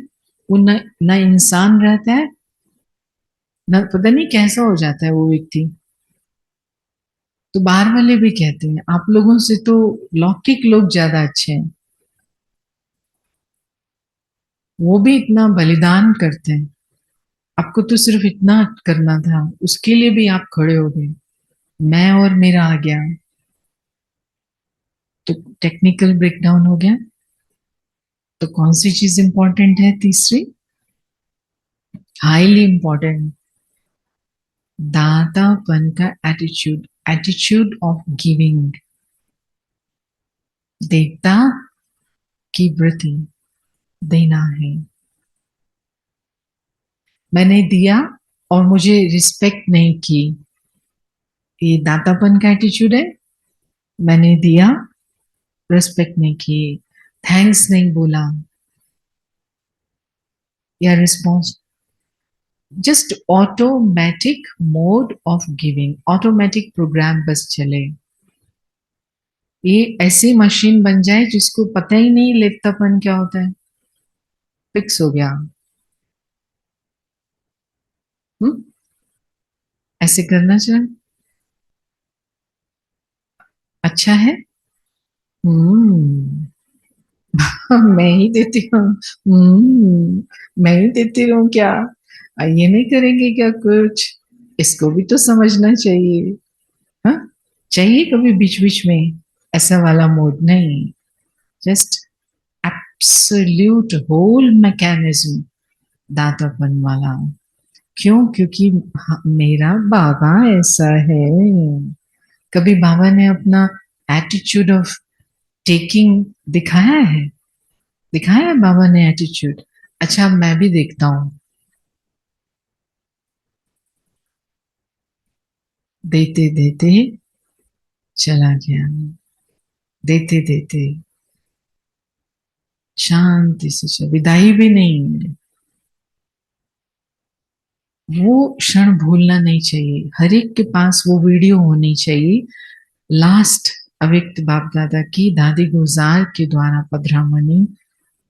वो न इंसान रहता है, न पता नहीं कैसा हो जाता है वो व्यक्ति। तो बाहर वाले भी कहते हैं आप लोगों से तो लौकिक लोग ज्यादा अच्छे हैं, वो भी इतना बलिदान करते हैं, आपको तो सिर्फ इतना करना था, उसके लिए भी आप खड़े हो गए, मैं और मेरा आ गया। तो टेक्निकल ब्रेकडाउन हो गया। तो कौन सी चीज इंपॉर्टेंट है तीसरी? हाईली इंपॉर्टेंट, दातापन का एटीट्यूड, एटीट्यूड ऑफ गिविंग, देवता की वृत्ति, देना है। मैंने दिया और मुझे रिस्पेक्ट नहीं की, ये दातापन का एटीट्यूड है। मैंने दिया, रिस्पेक्ट नहीं की, थैंक्स नहीं बोला, या response, just automatic mode of giving, automatic program बस चले। ये ऐसी मशीन बन जाए जिसको पता ही नहीं लेप्तापन क्या होता है, फिक्स हो गया। हम्म, ऐसे करना चाहिए। अच्छा है। हम्म। मैं ही देती हूँ। मैं ही देती हूँ क्या? ये नहीं करेंगे क्या कुछ? इसको भी तो समझना चाहिए। हाँ, चाहिए कभी बीच बीच में ऐसा वाला मोड नहीं, जस्ट एब्सोल्यूट होल मैकेनिज्म दातापन वाला। क्यों? क्योंकि मेरा बाबा ऐसा है। कभी बाबा ने अपना एटीट्यूड ऑफ टेकिंग दिखाया है? दिखाया है बाबा ने एटीट्यूड? अच्छा, मैं भी देखता हूं। देते देते चला गया, देते देते शांति से विदाई भी नहीं मिली। वो क्षण भूलना नहीं चाहिए, हर एक के पास वो वीडियो होनी चाहिए। लास्ट अव्यक्त बाप दादा की दादी गुजार के द्वारा पधरामनी,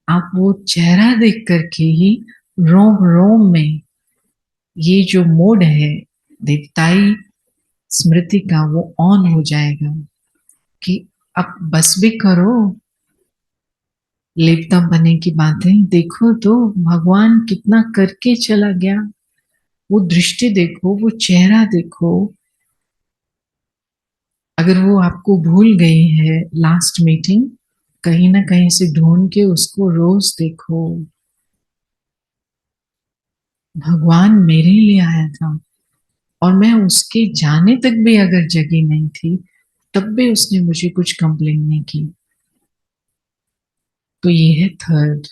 आप वो चेहरा देख करके ही रोम रोम में ये जो मोड है देवताई स्मृति का, वो ऑन हो जाएगा कि अब बस भी करो। लेपता बने की बातें देखो तो भगवान कितना करके चला गया, वो दृष्टि देखो, वो चेहरा देखो। अगर वो आपको भूल गई है लास्ट मीटिंग, कहीं ना कहीं से ढूंढ के उसको रोज देखो। भगवान मेरे लिए आया था और मैं उसके जाने तक भी अगर जगी नहीं थी, तब भी उसने मुझे कुछ कंप्लेन नहीं की। तो ये है थर्ड।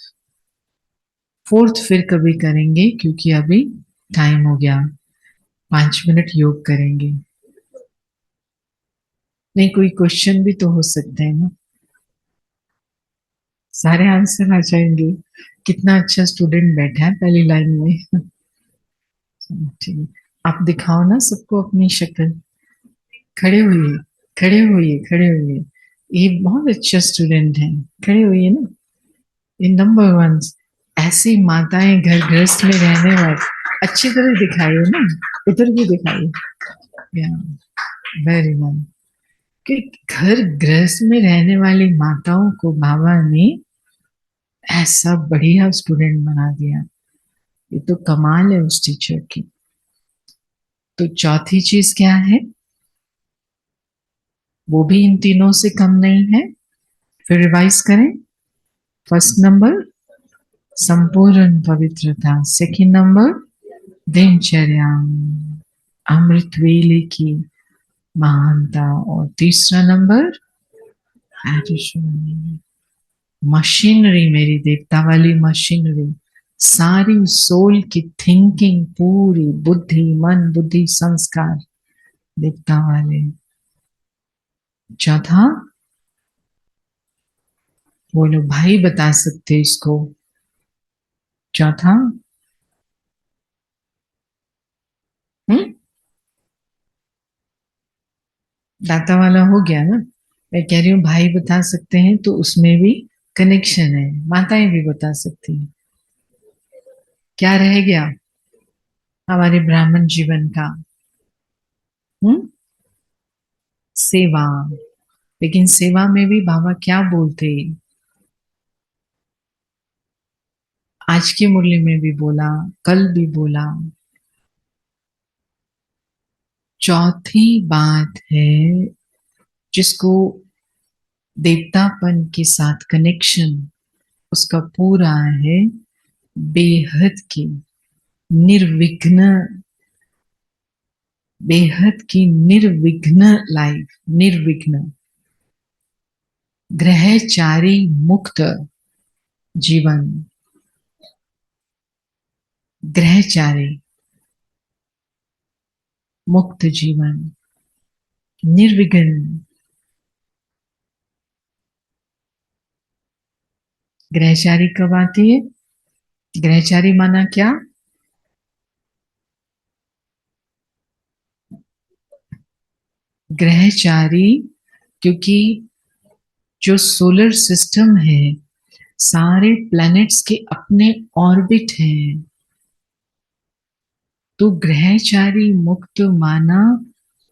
फोर्थ फिर कभी करेंगे क्योंकि अभी टाइम हो गया। 5 मिनट योग करेंगे। नहीं, कोई क्वेश्चन भी तो हो सकते हैं ना, सारे आंसर आ जाएंगे। कितना अच्छा स्टूडेंट बैठा है पहली लाइन में। ठीक है, आप दिखाओ ना सबको अपनी शक्ल। खड़े होइए, खड़े होइए, खड़े होइए। ये बहुत अच्छा स्टूडेंट है, खड़े होइए ना। ये नंबर वन। ऐसी माताएं घर गृहस्थ में रहने वाली, अच्छी तरह दिखाइए ना, इधर भी दिखाइए। Very nice. कि घर गृहस्थ में रहने वाली माताओं को बाबा ने ऐसा बढ़िया स्टूडेंट बना दिया, ये तो कमाल है उस टीचर की। तो चौथी चीज क्या है? वो भी इन तीनों से कम नहीं है। फिर रिवाइज करें। फर्स्ट नंबर संपूर्ण पवित्रता, सेकंड नंबर दिनचर्या, अमृत वेले की महानता, और तीसरा नंबर एडिशन। मशीनरी, मेरी देवता वाली मशीनरी, सारी सोल की थिंकिंग, पूरी बुद्धि, मन बुद्धि संस्कार देवता वाले। चौथा, वो लोग भाई बता सकते इसको। चौथा, हम्म, दाता वाला हो गया ना। मैं कह रही हूँ भाई बता सकते हैं तो उसमें भी कनेक्शन है, माताएं भी बता सकती हैं। क्या रह गया हमारे ब्राह्मण जीवन का? हम्म, सेवा। लेकिन सेवा में भी बाबा क्या बोलते, आज की मुरली में भी बोला, कल भी बोला, चौथी बात है जिसको देवतापन के साथ कनेक्शन उसका पूरा है, बेहद की निर्विघ्न, बेहद की निर्विघ्न लाइफ, निर्विघ्न ग्रहचारी मुक्त जीवन, ग्रहचारी मुक्त जीवन, निर्विघ्न। ग्रहचारी कब आती है? ग्रहचारी माना क्या? ग्रहचारी, क्योंकि जो सोलर सिस्टम है सारे प्लैनेट्स के अपने ऑर्बिट हैं, तो ग्रहचारी मुक्त माना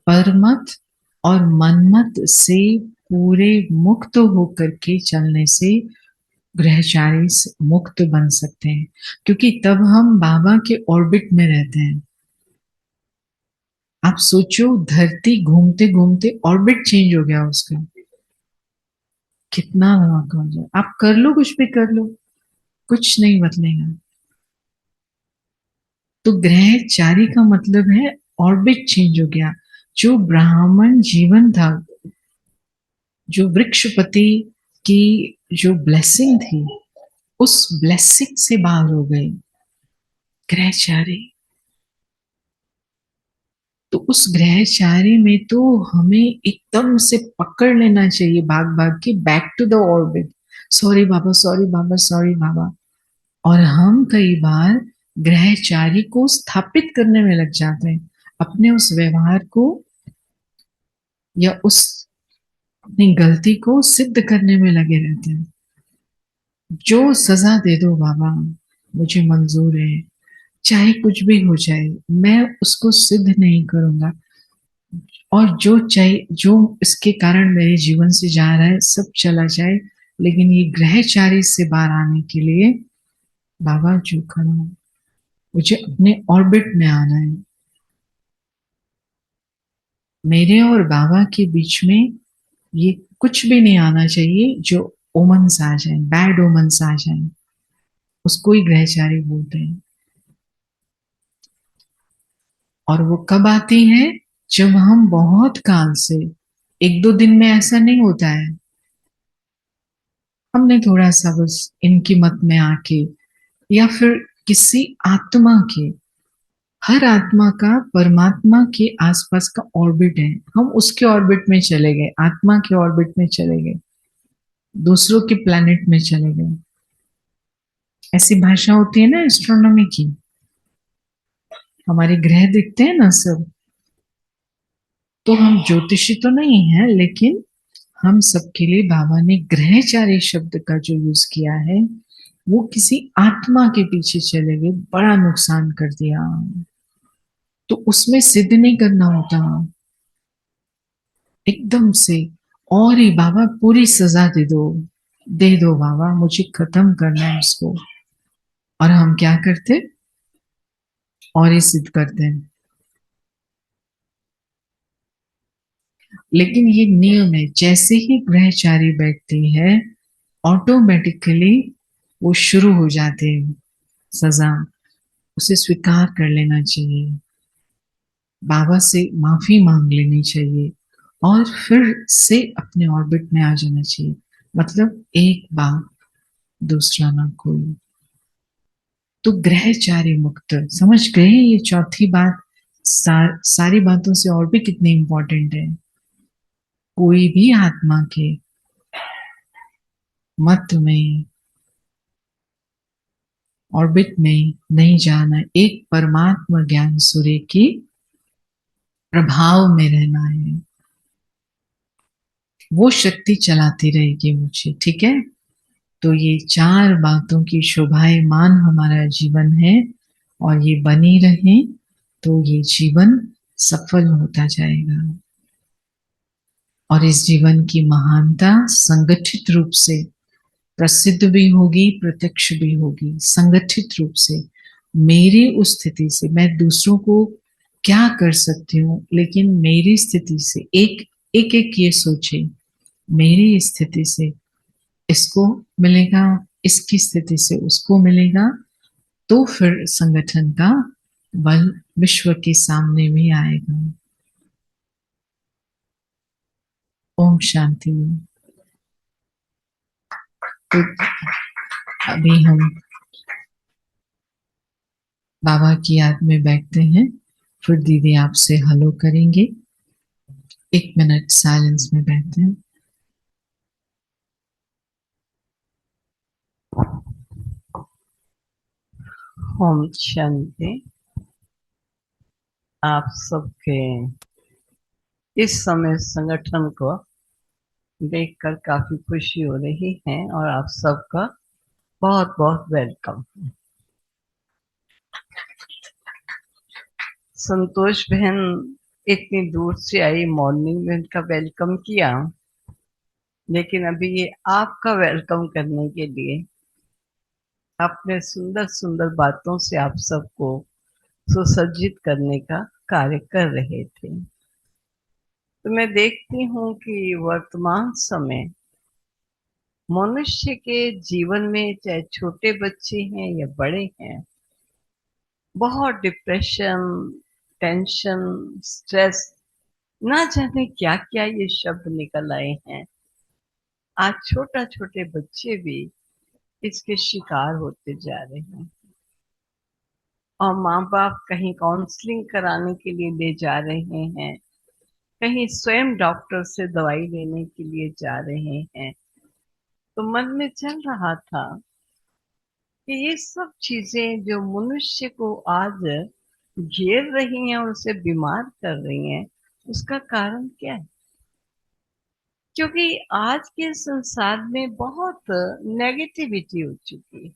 परमत और मनमत से पूरे मुक्त होकर के चलने से ग्रहचारी मुक्त बन सकते हैं, क्योंकि तब हम बाबा के ऑर्बिट में रहते हैं। आप सोचो, धरती घूमते घूमते ऑर्बिट चेंज हो गया उसका, कितना धमाका हो जाए। आप कर लो, कुछ भी कर लो, कुछ नहीं बदलेगा। तो ग्रहचारी का मतलब है ऑर्बिट चेंज हो गया। जो ब्राह्मण जीवन था, जो वृक्षपति की जो ब्लेसिंग थी, उस ब्लेसिंग से बाहर हो गए ग्रहचारी। तो उस ग्रहचारी में तो हमें एकदम से पकड़ लेना चाहिए, भाग भाग के back to the orbit. Sorry बाबा, सॉरी बाबा, सॉरी बाबा। और हम कई बार ग्रहचारी को स्थापित करने में लग जाते हैं, अपने उस व्यवहार को या उस अपनी गलती को सिद्ध करने में लगे रहते हैं। जो सजा दे दो बाबा, मुझे मंजूर है, चाहे कुछ भी हो जाए, मैं उसको सिद्ध नहीं करूंगा। और जो चाहिए, जो इसके कारण मेरे जीवन से जा रहा है, सब चला जाए, लेकिन ये ग्रहचारी से बाहर आने के लिए बाबा जो खड़ा, मुझे अपने ऑर्बिट में आना है। मेरे और बाबा के बीच में ये कुछ भी नहीं आना चाहिए जो ओमन्स आ जाए, बैड ओमन्स आ जाए, उसको ही ग्रहचारी बोलते हैं। और वो कब आती है? जब हम बहुत काल से, एक दो दिन में ऐसा नहीं होता है, हमने थोड़ा सा बस इनकी मत में आके, या फिर किसी आत्मा के, हर आत्मा का परमात्मा के आसपास का ऑर्बिट है, हम उसके ऑर्बिट में चले गए, आत्मा के ऑर्बिट में चले गए, दूसरों के प्लैनेट में चले गए। ऐसी भाषा होती है ना एस्ट्रोनॉमी की, हमारे ग्रह दिखते हैं ना सब। तो हम ज्योतिषी तो नहीं है, लेकिन हम सबके लिए बाबा ने ग्रहचारी शब्द का जो यूज किया है, वो किसी आत्मा के पीछे चले गए, बड़ा नुकसान कर दिया। तो उसमें सिद्ध नहीं करना होता एकदम से, और ही बाबा पूरी सजा दे दो बाबा, मुझे खत्म करना है उसको। और हम क्या करते? और ही सिद्ध करते हैं। लेकिन ये नियम है, जैसे ही ग्रहचारी बैठती है, ऑटोमेटिकली वो शुरू हो जाते हैं सजा। उसे स्वीकार कर लेना चाहिए, बाबा से माफी मांग लेनी चाहिए, और फिर से अपने ऑर्बिट में आ जाना चाहिए। मतलब एक बार, दूसरा ना कोई। तो ग्रहचारी मुक्त, समझ गए ये चौथी बात? सारी बातों से और भी कितनी इंपॉर्टेंट है। कोई भी आत्मा के मत में, ऑर्बिट में नहीं जाना, एक परमात्मा ज्ञान सूर्य की प्रभाव में रहना है। वो शक्ति चलाती रहेगी मुझे, ठीक है? तो ये चार बातों की शोभायमान हमारा जीवन है, और ये बनी रहे तो ये जीवन सफल होता जाएगा। और इस जीवन की महानता संगठित रूप से प्रसिद्ध भी होगी, प्रत्यक्ष भी होगी। संगठित रूप से मेरी उस स्थिति से मैं दूसरों को क्या कर सकती हूँ, लेकिन मेरी स्थिति से एक एक एक ये सोचे, मेरी स्थिति से इसको मिलेगा, इसकी स्थिति से उसको मिलेगा, तो फिर संगठन का बल विश्व के सामने भी आएगा। ओम शांति। तो अभी हम बाबा की याद में बैठते हैं, फिर दीदी आपसे हेलो करेंगे। 1 मिनट साइलेंस में बैठते हैं। ओम शांति। आप सबके इस समय संगठन को देखकर काफी खुशी हो रही है और आप सबका बहुत बहुत वेलकम। संतोष बहन इतनी दूर से आई, मॉर्निंग में उनका वेलकम किया, लेकिन अभी ये आपका वेलकम करने के लिए अपने सुंदर सुंदर बातों से आप सबको सुसज्जित करने का कार्य कर रहे थे। तो मैं देखती हूँ कि वर्तमान समय मनुष्य के जीवन में, चाहे छोटे बच्चे हैं या बड़े हैं, बहुत डिप्रेशन, टेंशन, स्ट्रेस, ना जाने क्या क्या ये शब्द निकल आए हैं। आज छोटा छोटे बच्चे भी इसके शिकार होते जा रहे हैं और माँ बाप कहीं काउंसलिंग कराने के लिए ले जा रहे हैं, कहीं स्वयं डॉक्टर से दवाई लेने के लिए जा रहे हैं। तो मन में चल रहा था कि ये सब चीजें जो मनुष्य को आज घेर रही हैं और उसे बीमार कर रही हैं, उसका कारण क्या है? क्योंकि आज के संसार में बहुत नेगेटिविटी हो चुकी है।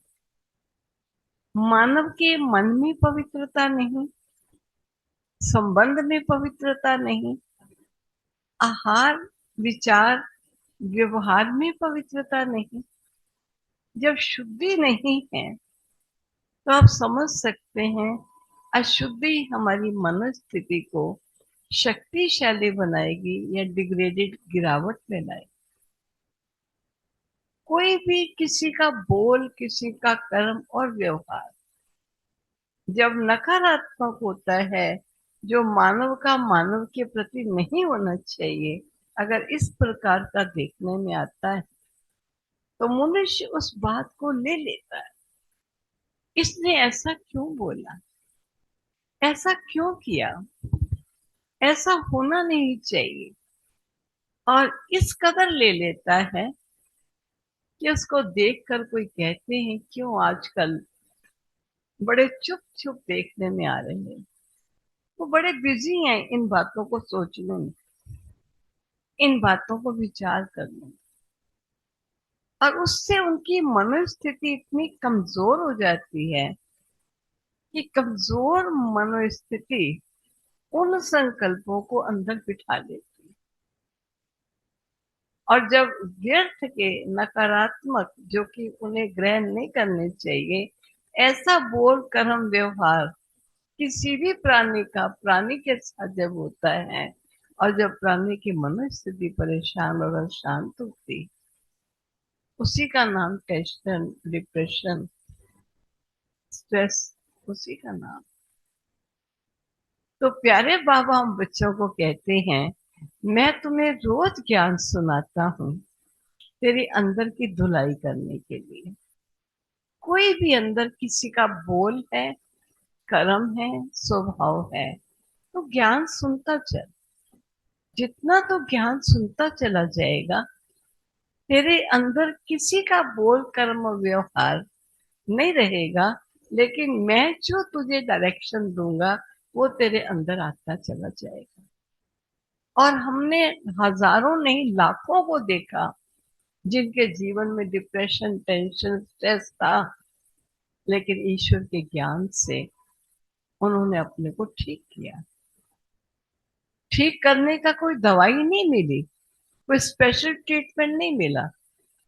मानव के मन में पवित्रता नहीं, संबंध में पवित्रता नहीं, आहार, विचार, व्यवहार में पवित्रता नहीं। जब शुद्धि नहीं है तो आप समझ सकते हैं अशुद्धि हमारी मनोस्थिति को शक्तिशाली बनाएगी या डिग्रेडेड, गिरावट में लाएगी। कोई भी किसी का बोल, किसी का कर्म और व्यवहार जब नकारात्मक होता है, जो मानव का मानव के प्रति नहीं होना चाहिए, अगर इस प्रकार का देखने में आता है तो मनुष्य उस बात को ले लेता है। इसने ऐसा क्यों बोला, ऐसा क्यों किया, ऐसा होना नहीं चाहिए, और इस कदर ले लेता है कि उसको देखकर कोई कहते हैं क्यों आजकल बड़े चुप चुप देखने में आ रहे हैं। वो बड़े बिजी हैं इन बातों को सोचने में, इन बातों को विचार करने में, और उससे उनकी मनोस्थिति इतनी कमजोर हो जाती है कि कमजोर मनोस्थिति उन संकल्पों को अंदर बिठा लेती है। और जब व्यर्थ के, नकारात्मक, जो कि उन्हें ग्रहण नहीं करने चाहिए, ऐसा बोल, कर्म, व्यवहार किसी भी प्राणी का प्राणी के साथ जब होता है, और जब प्राणी की मनोस्थिति परेशान और अशांत होती, उसी का नाम टेंशन, डिप्रेशन, स्ट्रेस, उसी का नाम। तो प्यारे बाबा हम बच्चों को कहते हैं, मैं तुम्हें रोज ज्ञान सुनाता हूँ तेरे अंदर की धुलाई करने के लिए। कोई भी अंदर किसी का बोल है, कर्म है, स्वभाव है, तो ज्ञान सुनता चल। जितना तो ज्ञान सुनता चला जाएगा, तेरे अंदर किसी का बोल, कर्म, व्यवहार नहीं रहेगा, लेकिन मैं जो तुझे डायरेक्शन दूंगा वो तेरे अंदर आता चला जाएगा। और हमने हजारों नहीं लाखों को देखा जिनके जीवन में डिप्रेशन, टेंशन, स्ट्रेस था, लेकिन ईश्वर के ज्ञान से उन्होंने अपने को ठीक किया। ठीक करने का कोई दवाई नहीं मिली, कोई स्पेशल ट्रीटमेंट नहीं मिला।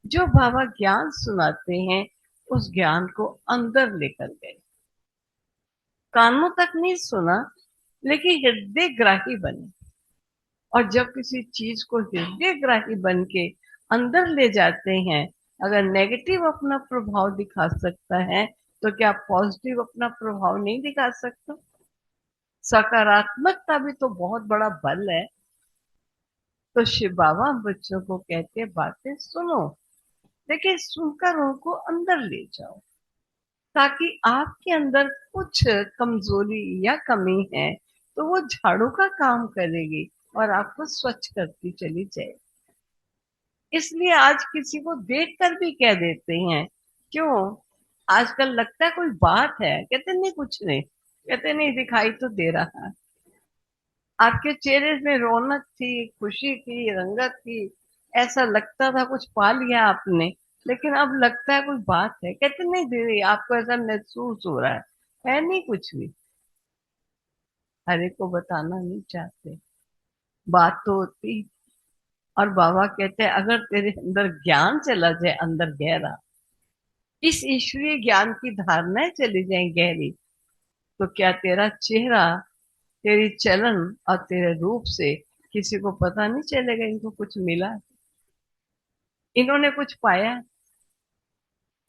जो बाबा ज्ञान सुनाते हैं उस ज्ञान को अंदर लेकर गए, कानों तक नहीं सुना लेकिन हृदय ग्राही बने। और जब किसी चीज को हृदय ग्राही बन के अंदर ले जाते हैं, अगर नेगेटिव अपना प्रभाव दिखा सकता है तो क्या पॉजिटिव अपना प्रभाव नहीं दिखा सकता? सकारात्मकता भी तो बहुत बड़ा बल है। तो शिव बाबा बच्चों को कहते हैं बातें सुनो, लेकिन सुनकर उनको अंदर ले जाओ, ताकि आपके अंदर कुछ कमजोरी या कमी है तो वो झाड़ू का काम करेगी और आपको स्वच्छ करती चली जाए। इसलिए आज किसी को देखकर भी कह देते हैं। क्यों? आजकल लगता है कोई बात है, कहते नहीं कुछ नहीं, कहते नहीं दिखाई तो दे रहा है। आपके चेहरे में रौनक थी, खुशी थी, रंगत थी, ऐसा लगता था कुछ पा लिया आपने, लेकिन अब लगता है कोई बात है, कहते नहीं दीदी आपको ऐसा महसूस हो रहा है नहीं कुछ भी। हर एक को बताना नहीं चाहते, बात तो होती। और बाबा कहते हैं अगर तेरे अंदर ज्ञान चला जाए, अंदर गहरा, इस ईश्वरीय ज्ञान की धारणाएं चली जाए गहरी, तो क्या तेरा चेहरा, तेरी चलन और तेरे रूप से किसी को पता नहीं चलेगा इनको कुछ मिला, इन्होंने कुछ पाया,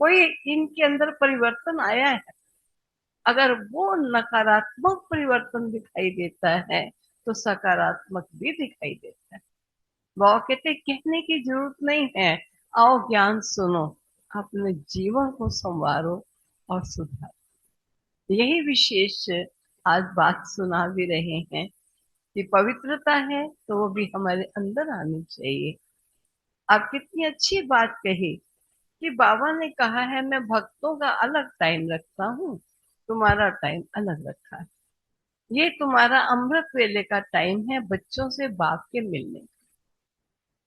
कोई इनके अंदर परिवर्तन आया है। अगर वो नकारात्मक परिवर्तन दिखाई देता है तो सकारात्मक भी दिखाई देता है। वो कहते कहने की जरूरत नहीं है, आओ ज्ञान सुनो, अपने जीवन को संवारो और सुधारो। यही विशेष आज बात सुना भी रहे हैं कि पवित्रता है तो वो भी हमारे अंदर आनी चाहिए। आप कितनी अच्छी बात कही कि बाबा ने कहा है मैं भक्तों का अलग टाइम रखता हूँ, तुम्हारा टाइम अलग रखा है। ये तुम्हारा अमृत वेले का टाइम है बच्चों से बाप के मिलने।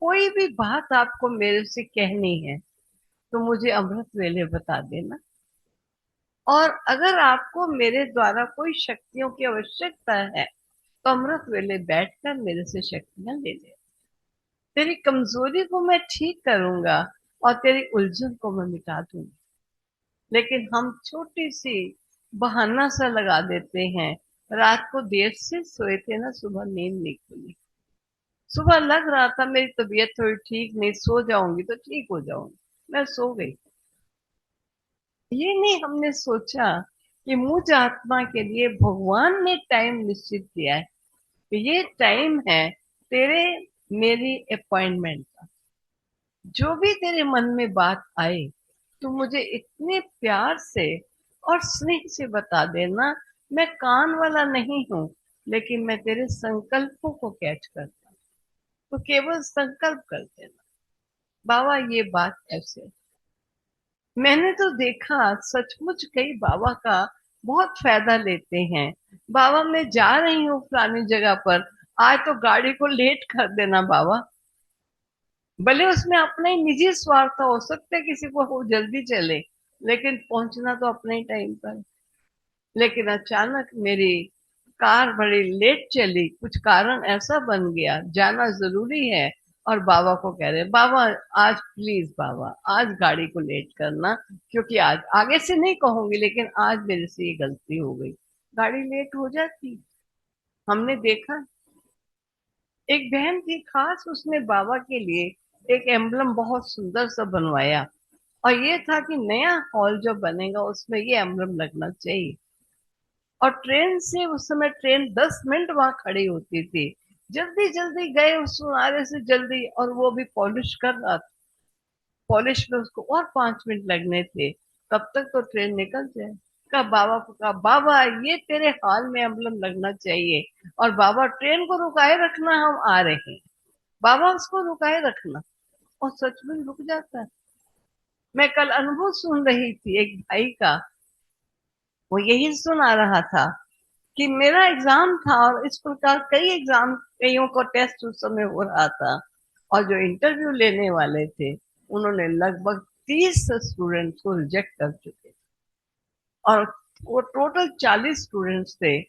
कोई भी बात आपको मेरे से कहनी है तो मुझे अमृत वेले बता देना। और अगर आपको मेरे द्वारा कोई शक्तियों की आवश्यकता है तो अमृत वेले बैठकर मेरे से शक्तियां ले ले। तेरी कमजोरी को मैं ठीक करूंगा और तेरी उलझन को मैं मिटा दूंगा। लेकिन हम छोटी सी बहाना सा लगा देते हैं। रात को देर से सोए थे ना, सुबह नींद नहीं खुली। सुबह लग रहा था मेरी तबीयत थोड़ी ठीक नहीं, सो जाऊंगी तो ठीक हो जाऊंगी, मैं सो गई। ये नहीं हमने सोचा कि मुझ आत्मा के लिए भगवान ने टाइम निश्चित किया है कि ये टाइम है तेरे मेरी अपॉइंटमेंट का। जो भी तेरे मन में बात आए तू मुझे इतने प्यार से और स्नेह से बता देना। मैं कान वाला नहीं हूं, लेकिन मैं तेरे संकल्पों को कैच करता हूं, तो केवल संकल्प कर देना। बाबा ये बात ऐसे है। मैंने तो देखा सचमुच कई बाबा का बहुत फायदा लेते हैं। बाबा मैं जा रही हूँ फलानी जगह पर, आज तो गाड़ी को लेट कर देना बाबा। भले उसमें अपना ही निजी स्वार्थ हो सकता है, किसी को वो जल्दी चले, लेकिन पहुंचना तो अपने ही टाइम पर। लेकिन अचानक मेरी कार बड़ी लेट चली, कुछ कारण ऐसा बन गया, जाना जरूरी है। और बाबा को कह रहे बाबा आज प्लीज बाबा आज गाड़ी को लेट करना, क्योंकि आज आगे से नहीं कहूंगी लेकिन आज मेरे से ये गलती हो गई, गाड़ी लेट हो जाती। हमने देखा एक बहन थी खास, उसने बाबा के लिए एक एम्बलम बहुत सुंदर सा बनवाया, और ये था कि नया हॉल जो बनेगा उसमें ये एम्बलम लगना चाहिए। और ट्रेन से उस समय ट्रेन 10 मिनट वहां खड़ी होती थी, जल्दी जल्दी गए उस सुनारे से जल्दी, और वो भी पॉलिश कर रहा था। पॉलिश में उसको और 5 मिनट लगने थे, तब तक तो ट्रेन निकल जाए। का बाबा को कहा बाबा ये तेरे हॉल में एम्बलम लगना चाहिए, और बाबा ट्रेन को रुकाए रखना हम आ रहे हैं। बाबा उसको रुकाए रखना, और सच में रुक जाता है। मैं कल अनुभव सुन रही थी एक भाई का, वो यही सुना रहा था कि मेरा एग्जाम था और इस प्रकार कई एग्जाम, कईयों को टेस्ट उस समय हो रहा था, और जो इंटरव्यू लेने वाले थे उन्होंने लगभग 30 स्टूडेंट्स को रिजेक्ट कर चुके, और वो टोटल 40 स्टूडेंट्स थे,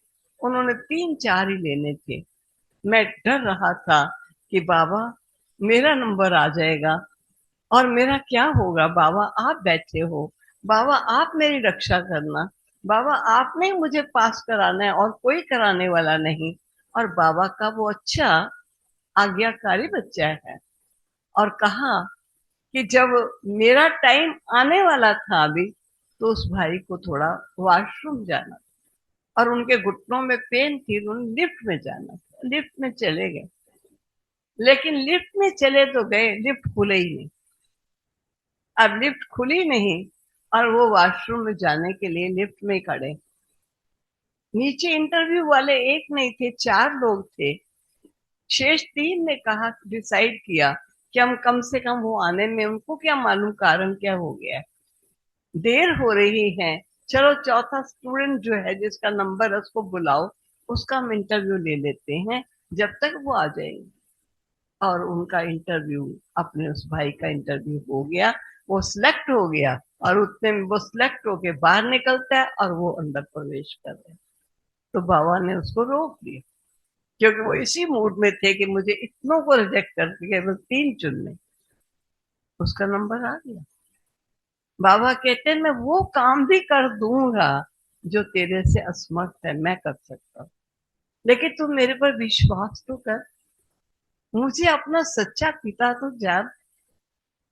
उन्होंने 3-4 ही लेने थे। मैं डर रहा था कि बाबा मेरा नंबर आ जाएगा और मेरा क्या होगा। बाबा आप बैठे हो, बाबा आप मेरी रक्षा करना, बाबा आपने ही मुझे पास कराना है और कोई कराने वाला नहीं। और बाबा का वो अच्छा आज्ञाकारी बच्चा है। और कहा कि जब मेरा टाइम आने वाला था अभी, तो उस भाई को थोड़ा वॉशरूम जाना था और उनके घुटनों में पेन थी, तो उन्हें लिफ्ट में जाना था। लिफ्ट में चले गए, लेकिन लिफ्ट में चले तो गए, लिफ्ट खुले ही नहीं। अब लिफ्ट खुली नहीं और वो वॉशरूम में जाने के लिए लिफ्ट में खड़े। नीचे इंटरव्यू वाले एक नहीं थे, 4 लोग थे। शेष 3 ने कहा, डिसाइड किया कि हम कम से कम वो आने में, उनको क्या मालूम कारण क्या हो गया है, देर हो रही है, चलो चौथा स्टूडेंट जो है जिसका नंबर है उसको बुलाओ, उसका हम इंटरव्यू ले लेते हैं जब तक वो आ जाएंगे। और उनका इंटरव्यू, अपने उस भाई का इंटरव्यू हो गया, वो सिलेक्ट हो गया। और उतने में वो सिलेक्ट होके बाहर निकलता है और वो अंदर प्रवेश कर रहे हैं। तो बाबा ने उसको रोक दिया, क्योंकि वो इसी मूड में थे कि मुझे इतनों को रिजेक्ट कर दिया, बस 3 चुनने। उसका नंबर आ गया। बाबा कहते हैं मैं वो काम भी कर दूंगा जो तेरे से असमर्थ है, मैं कर सकता हूँ, लेकिन तू मेरे पर विश्वास तो कर, मुझे अपना सच्चा पिता तो जान।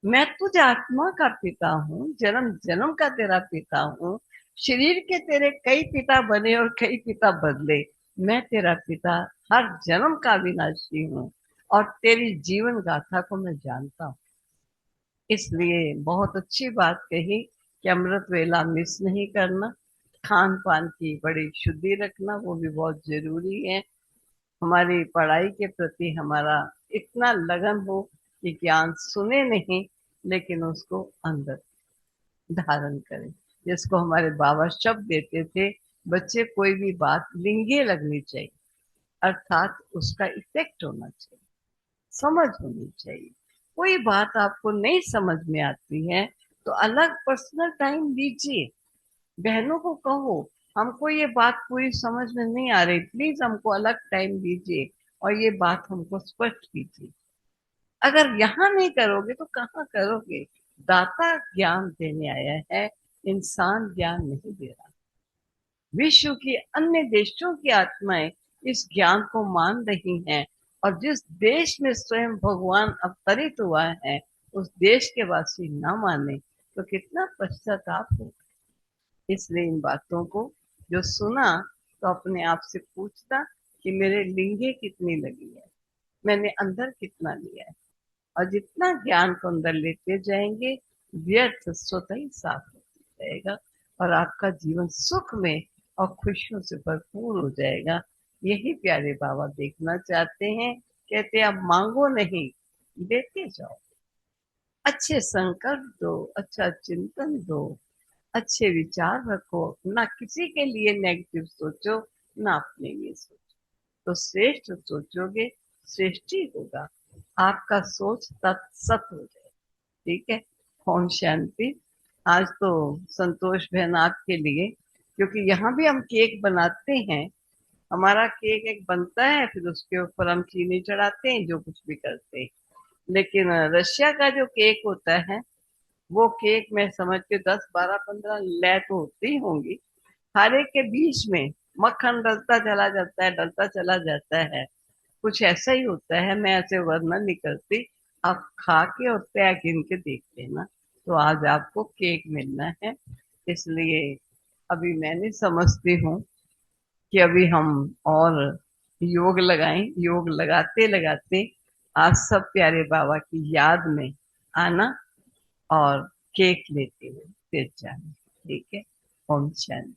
मैं तुझ आत्मा का पिता हूँ, जन्म जन्म का तेरा पिता हूँ। शरीर के तेरे कई पिता बने और कई पिता बदले, मैं तेरा पिता हर जन्म का विनाशी हूँ और तेरी जीवन गाथा को मैं जानता हूँ। इसलिए बहुत अच्छी बात कही कि अमृत वेला मिस नहीं करना, खान पान की बड़ी शुद्धि रखना, वो भी बहुत जरूरी है। हमारी पढ़ाई के प्रति हमारा इतना लगन हो कि ज्ञान सुने नहीं, लेकिन उसको अंदर धारण करें। जिसको हमारे बाबा शब्द देते थे, बच्चे कोई भी बात लिंगे लगनी चाहिए, अर्थात उसका इफेक्ट होना चाहिए, समझ होनी चाहिए। कोई बात आपको नहीं समझ में आती है तो अलग पर्सनल टाइम दीजिए। बहनों को कहो, हमको ये बात पूरी समझ में नहीं आ रही, प्लीज हमको अलग टाइम दीजिए और ये बात हमको स्पष्ट कीजिए। अगर यहाँ नहीं करोगे तो कहाँ करोगे। दाता ज्ञान देने आया है, इंसान ज्ञान नहीं दे रहा। विश्व की अन्य देशों की आत्माएं इस ज्ञान को मान रही हैं, और जिस देश में स्वयं भगवान अवतरित हुआ है उस देश के वासी न माने तो कितना पश्चाताप हो। इसलिए इन बातों को जो सुना, तो अपने आप से पूछता कि मेरे लिंगे कितनी लगी है, मैंने अंदर कितना लिया है। और जितना ज्ञान को अंदर लेते जाएंगे, व्यर्थ स्वतः ही साफ होता जाएगा और आपका जीवन सुख में और खुशियों से भरपूर हो जाएगा। यही प्यारे बाबा देखना चाहते हैं। कहते आप मांगो नहीं, देते जाओ। अच्छे संकल्प दो, अच्छा चिंतन दो, अच्छे विचार रखो, ना किसी के लिए नेगेटिव सोचो, ना अपने लिए सोचो। तो श्रेष्ठ सोचोगे, श्रेष्ठ ही होगा। आपका सोच सत हो जाए। ठीक है। ओम शांति। आज तो संतोष बहन आपके लिए, क्योंकि यहाँ भी हम केक बनाते हैं। हमारा केक एक बनता है, फिर उसके ऊपर हम चीनी चढ़ाते हैं, जो कुछ भी करते हैं। लेकिन रशिया का जो केक होता है, वो केक मैं समझ के 10 12 15 लय तो होती ही होंगी। हर एक के बीच में मक्खन डलता चला जाता है, डलता चला जाता है। कुछ ऐसा ही होता है, मैं ऐसे वर्णन नहीं करती। आप खा के और पैक गिन के देख लेना। तो आज आपको केक मिलना है। इसलिए अभी मैं नहीं समझती हूँ कि अभी हम और योग लगाएं। योग लगाते लगाते आज सब प्यारे बाबा की याद में आना और केक लेते हुए फिर जाना। ठीक है। ओम शांति।